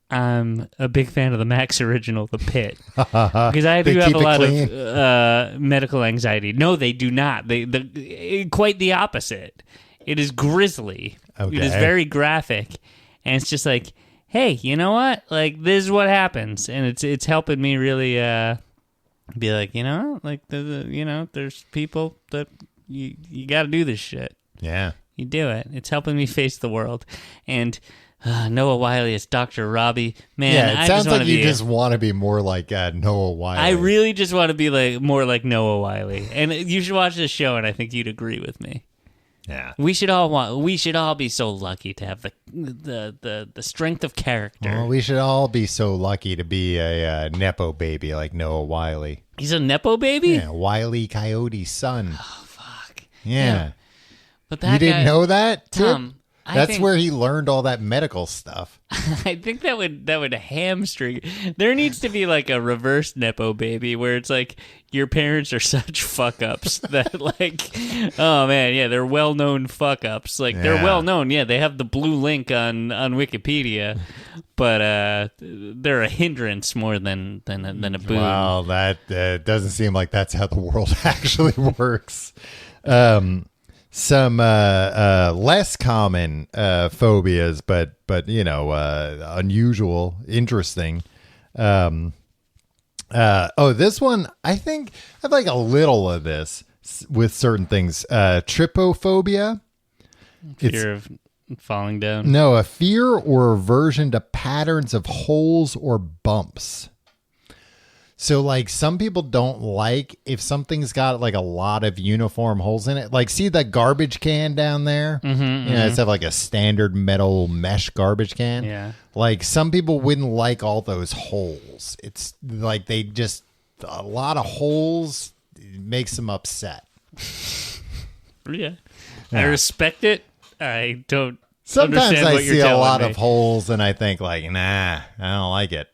I'm a big fan of the Max original, The Pit, because I do have a lot of medical anxiety. No, they do not. They quite the opposite. It is grisly. Okay. It is very graphic, and it's just like, hey, you know what? Like, this is what happens, and it's helping me really be like, like there's people that you got to do this shit. Yeah, you do it. It's helping me face the world, and. Noah Wyle is Dr. Robbie. Man, yeah, it sounds like you just want to be more like Noah Wyle. I really just want to be like more like Noah Wiley. And you should watch this show, and I think you'd agree with me. Yeah, we should all be so lucky to have the strength of character. Well, we should all be so lucky to be a nepo baby like Noah Wiley. He's a nepo baby? Yeah, Wile E. Coyote's son. Oh fuck. Yeah. But that you didn't know that, Tom? That's where he learned all that medical stuff. I think that would hamstring. There needs to be like a reverse nepo baby where it's like your parents are such fuck ups that like, oh man, yeah, they're well known fuck ups. Like they're well known. Yeah, they have the blue link on Wikipedia, but they're a hindrance more than a boon. Wow, that doesn't seem like that's how the world actually works. Some less common phobias, but unusual, interesting. This one, I think I have like a little of this with certain things. Trypophobia. Fear of falling down. No, a fear or aversion to patterns of holes or bumps. So, like, some people don't like if something's got, like, a lot of uniform holes in it. Like, see the garbage can down there? It's have, like, a standard metal mesh garbage can. Yeah. Like, some people wouldn't like all those holes. It's, like, a lot of holes makes them upset. Yeah. I respect it. I don't Sometimes understand what you're see a telling lot me. of holes, and I think, like, nah, I don't like it.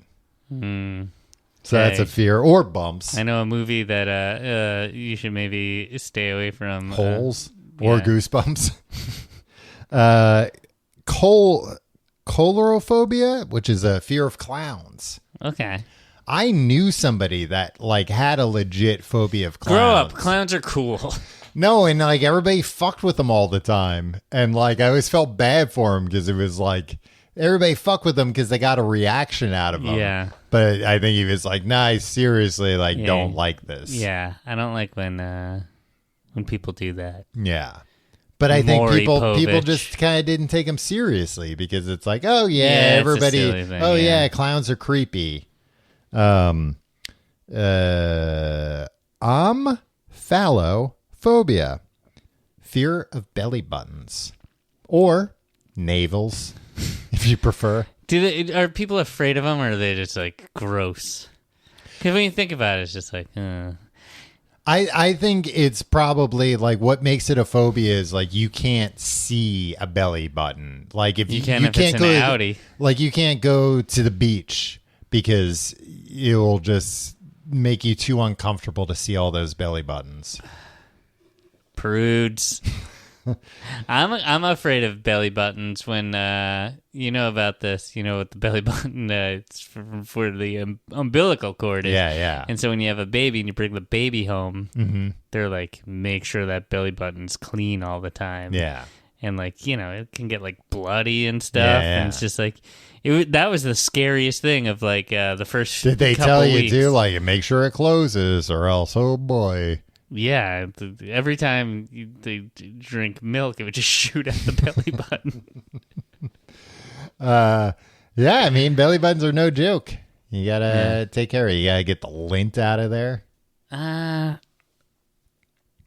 So that's a fear. Or bumps. I know a movie that you should maybe stay away from. Holes or goosebumps. Colorophobia, which is a fear of clowns. Okay. I knew somebody that like had a legit phobia of clowns. Grow up. Clowns are cool. No, and like everybody fucked with them all the time. And like I always felt bad for them because it was like everybody fuck with them because they got a reaction out of them. Yeah. But I think he was like, nah, seriously, like, don't like this. Yeah. I don't like when people do that. Yeah. But I think people just kind of didn't take him seriously because it's like, oh, yeah everybody. Thing, yeah, clowns are creepy. Omphalophobia. Fear of belly buttons. Or navels, if you prefer. Are people afraid of them, or are they just like gross? Because when you think about it, it's just like. I think it's probably like what makes it a phobia is like you can't see a belly button. Like if you can't it's an Audi. Like you can't go to the beach because it'll just make you too uncomfortable to see all those belly buttons. Prudes. I'm afraid of belly buttons when you know about this. You know what the belly button it's for the umbilical cord is. Yeah. And so when you have a baby and you bring the baby home, they're like, make sure that belly button's clean all the time. Yeah. and like, you know, it can get like bloody and stuff. And it's just like, that was the scariest thing of like the first. Did they couple tell you weeks. to like make sure it closes or else, oh boy. Yeah, every time they drink milk, it would just shoot at the belly button. Yeah, I mean, belly buttons are no joke. You gotta take care of it. You gotta get the lint out of there.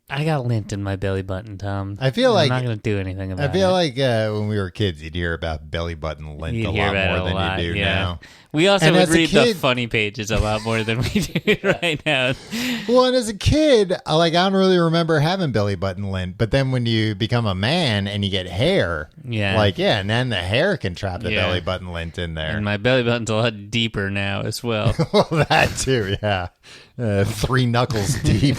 I got lint in my belly button, Tom. I feel like I'm not going to do anything about it. I feel like when we were kids, you'd hear about belly button lint a lot more than you do now. We also would read the kid, funny pages a lot more than we do right now. Well, and as a kid, I don't really remember having belly button lint. But then when you become a man and you get hair, and then the hair can trap the belly button lint in there. And my belly button's a lot deeper now as well. Well, that too, yeah. 3 knuckles deep.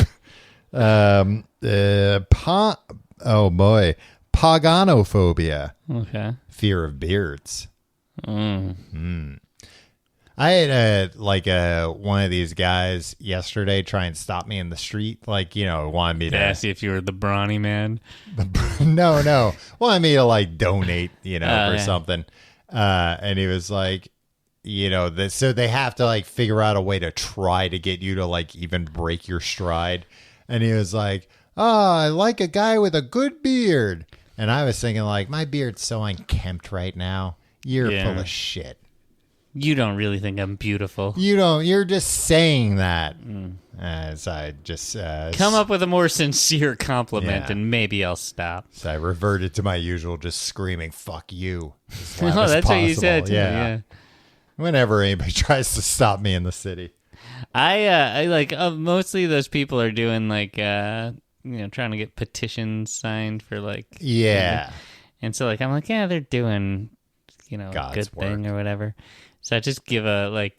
Paganophobia. Okay. Fear of beards. I had one of these guys yesterday try and stop me in the street, wanted me to ask you if you were the brawny man. No, wanted me to donate, for something. And he was like, so they have to figure out a way to try to get you to even break your stride. And he was like, "Oh, I like a guy with a good beard." And I was thinking, my beard's so unkempt right now. You're full of shit. You don't really think I'm beautiful. You don't. You're just saying that. So I just come up with a more sincere compliment, and maybe I'll stop. So I reverted to my usual, just screaming "fuck you." Oh, that's what you said to me. Yeah. Whenever anybody tries to stop me in the city. I like mostly those people are doing trying to get petitions signed for and so I'm like, yeah, they're doing God's a good work. thing or whatever. So I just give a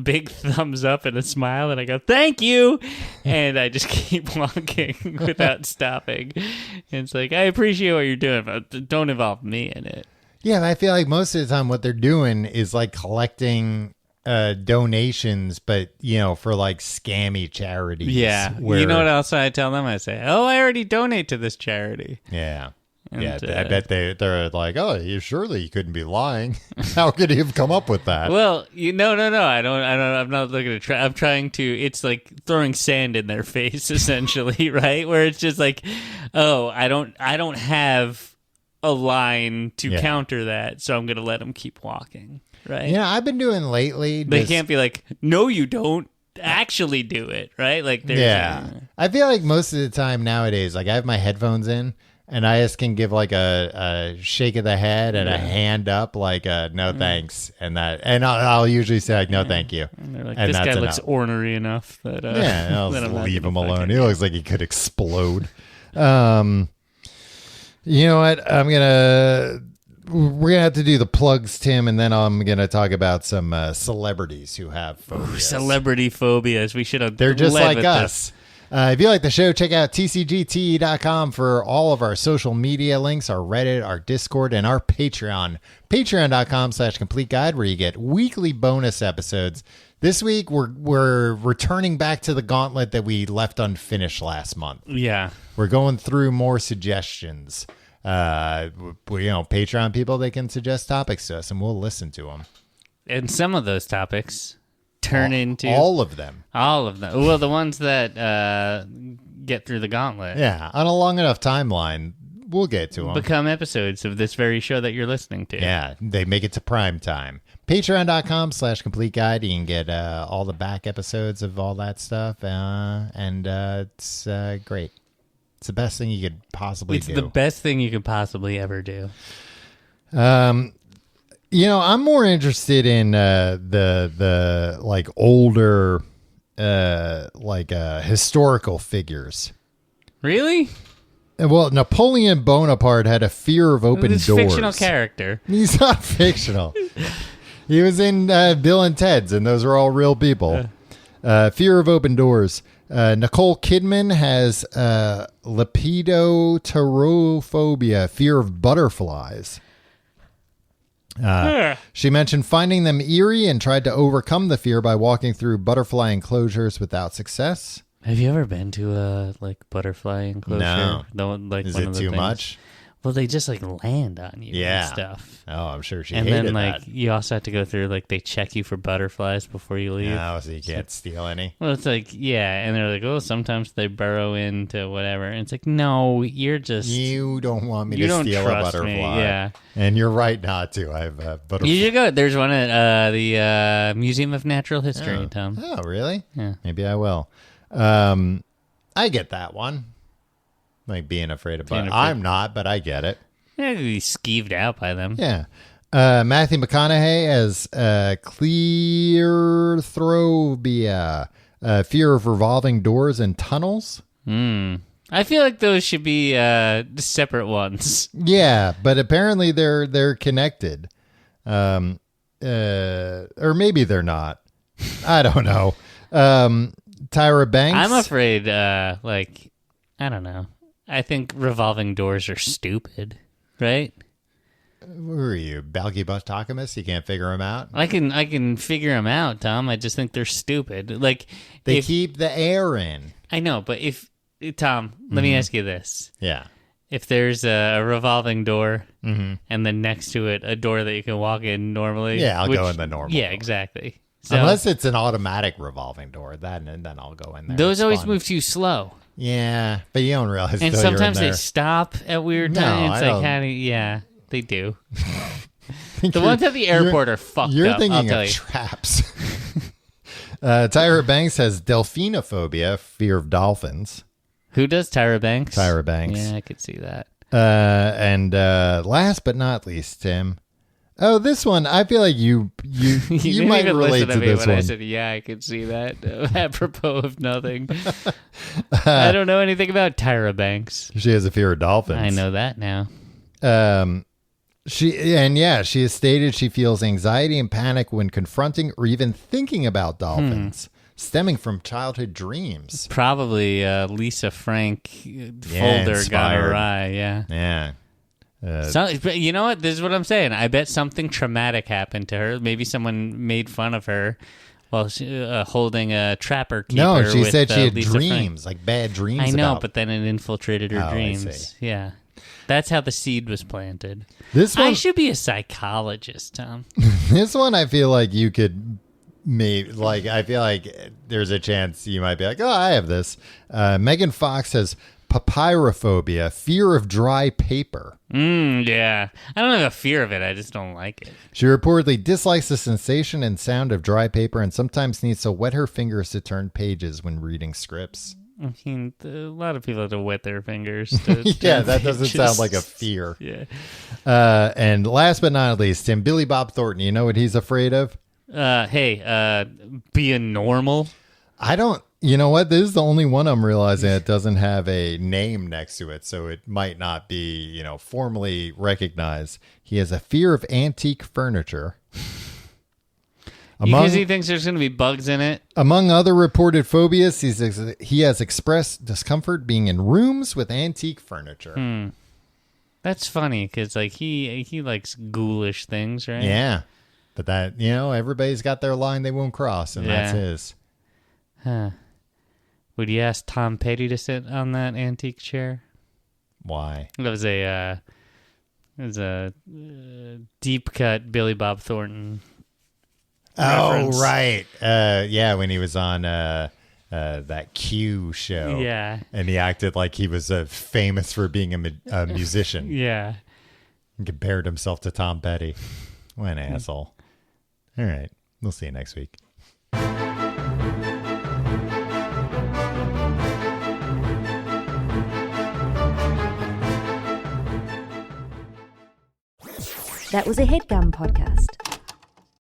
big thumbs up and a smile, and I go, "Thank you," and I just keep walking without stopping. And it's I appreciate what you're doing, but don't involve me in it. Yeah, I feel like most of the time what they're doing is collecting donations, but for scammy charities. Yeah, you know what else I tell them? I say, "Oh, I already donate to this charity." Yeah, and, I bet they're like, "Oh, you couldn't be lying. How could you have come up with that?" Well, no, I don't. I'm not looking to try. I'm trying to. It's like throwing sand in their face, essentially, right? Where it's just oh, I don't have a line to counter that, so I'm going to let them keep walking. Right. Yeah, I've been doing lately. They can't be like, "No, you don't actually do it." Right. I feel like most of the time nowadays, I have my headphones in and I just can give a shake of the head and a hand up, no thanks. And I'll usually say no, thank you. And they're like, this guy looks ornery enough that, I'll that just leave him alone. He looks like he could explode. You know what? We're going to have to do the plugs, Tim, and then I'm going to talk about some celebrities who have phobias. Ooh, celebrity phobias. We should have. They're just like us. If you like the show, check out tcgte.com for all of our social media links, our Reddit, our Discord, and our Patreon. Patreon.com/complete guide, where you get weekly bonus episodes. This week, we're returning back to the gauntlet that we left unfinished last month. Yeah. We're going through more suggestions. Patreon people, they can suggest topics to us and we'll listen to them. And some of those topics turn into all of them. Well, the ones that get through the gauntlet. Yeah. On a long enough timeline, we'll get to them. Become episodes of this very show that you're listening to. Yeah. They make it to prime time. Patreon.com/complete guide. You can get all the back episodes of all that stuff. And it's great. It's the best thing you could possibly do. It's the best thing you could possibly ever do. I'm more interested in the older historical figures. Really? Well, Napoleon Bonaparte had a fear of open doors. Fictional character. He's not fictional. He was in Bill and Ted's, and those are all real people. Fear of open doors. Nicole Kidman has lepidopterophobia, fear of butterflies. She mentioned finding them eerie and tried to overcome the fear by walking through butterfly enclosures without success. Have you ever been to a butterfly enclosure? No. Is it too much? Well, they just like land on you Yeah. and stuff. Oh, I'm sure she And hated then like that. you also have to go through like they check you for butterflies before you leave. No, so you can't steal any. Well, it's like, yeah, and they're like, oh, sometimes they burrow into whatever. And it's like, no, you're just... You don't want me you to don't steal a trust butterfly. me, yeah. And you're right not to. I have a butterfly. You should go. There's one at the Museum of Natural History, Tom. Oh, really? Yeah. Maybe I will. I get that one. Like being afraid of butterflies. I'm not, but I get it. Yeah, you'd be skeeved out by them. Yeah. Matthew McConaughey as Clearthrophobia, fear of revolving doors and tunnels. I feel like those should be separate ones. Yeah, but apparently they're connected, or maybe they're not. I don't know. Tyra Banks. I'm afraid, I don't know. I think revolving doors are stupid, right? Who are you, Balky-Buttockamus? You can't figure them out? I can figure them out, Tom. I just think they're stupid. Like They keep the air in. I know, but if Tom, let me ask you this: Yeah. if there's a revolving door Mm-hmm. and then next to it a door that you can walk in normally, Yeah, I'll go in the normal Yeah, door. exactly. So Unless it's an automatic revolving door, then I'll go in there. those It's always fun. move too slow, Yeah, but you don't realize and till sometimes you're in they stop at weird times. It's I like, don't. how do yeah, they do. there. The ones at the airport are fucked You're up. I'll thinking tell of you. traps. Tyra Banks has delphinophobia, fear of dolphins. Who does Tyra Banks? Tyra Banks. Yeah, I could see that. And last but not least, Tim. Oh, this one, I feel like you didn't might even relate listen to me this when one. I said, yeah, I could see that. Apropos of nothing. I don't know anything about Tyra Banks. She has a fear of dolphins. I know that now. She has stated she feels anxiety and panic when confronting or even thinking about dolphins, stemming from childhood dreams. Probably Lisa Frank folder gone inspired. awry. Yeah. Yeah. But you know what? This is what I'm saying. I bet something traumatic happened to her. Maybe someone made fun of her while she, holding a trapper keeper. No, she with, said she had Lisa dreams, Frank. like bad dreams. I know, about- but then it infiltrated her Oh, I dreams. see. Yeah. That's how the seed was planted. This I one, should be a psychologist, Tom. this one, I feel like you could. I feel like there's a chance you might be like, oh, I have this. Megan Fox has papyrophobia, fear of dry paper. Yeah. I don't have a fear of it. I just don't like it. She reportedly dislikes the sensation and sound of dry paper and sometimes needs to wet her fingers to turn pages when reading scripts. I mean, a lot of people have to wet their fingers. To Yeah, turn that doesn't pages. sound like a fear. Yeah. And last but not least, Tim, Billy Bob Thornton, you know what he's afraid of? Being normal. I don't, you know what? This is the only one I'm realizing that doesn't have a name next to it, so it might not be, formally recognized. He has a fear of antique furniture. Because he thinks there's going to be bugs in it. Among other reported phobias, he has expressed discomfort being in rooms with antique furniture. That's funny because like he likes ghoulish things, right? Yeah. But that, everybody's got their line they won't cross, and that's Yeah. his. Huh. Would you ask Tom Petty to sit on that antique chair? Why? That was a deep cut Billy Bob Thornton. reference. Oh, right. Yeah, when he was on that Q show. Yeah. And he acted like he was famous for being a musician. Yeah. And compared himself to Tom Petty. What an asshole. All right. We'll see you next week. That was a headgum podcast.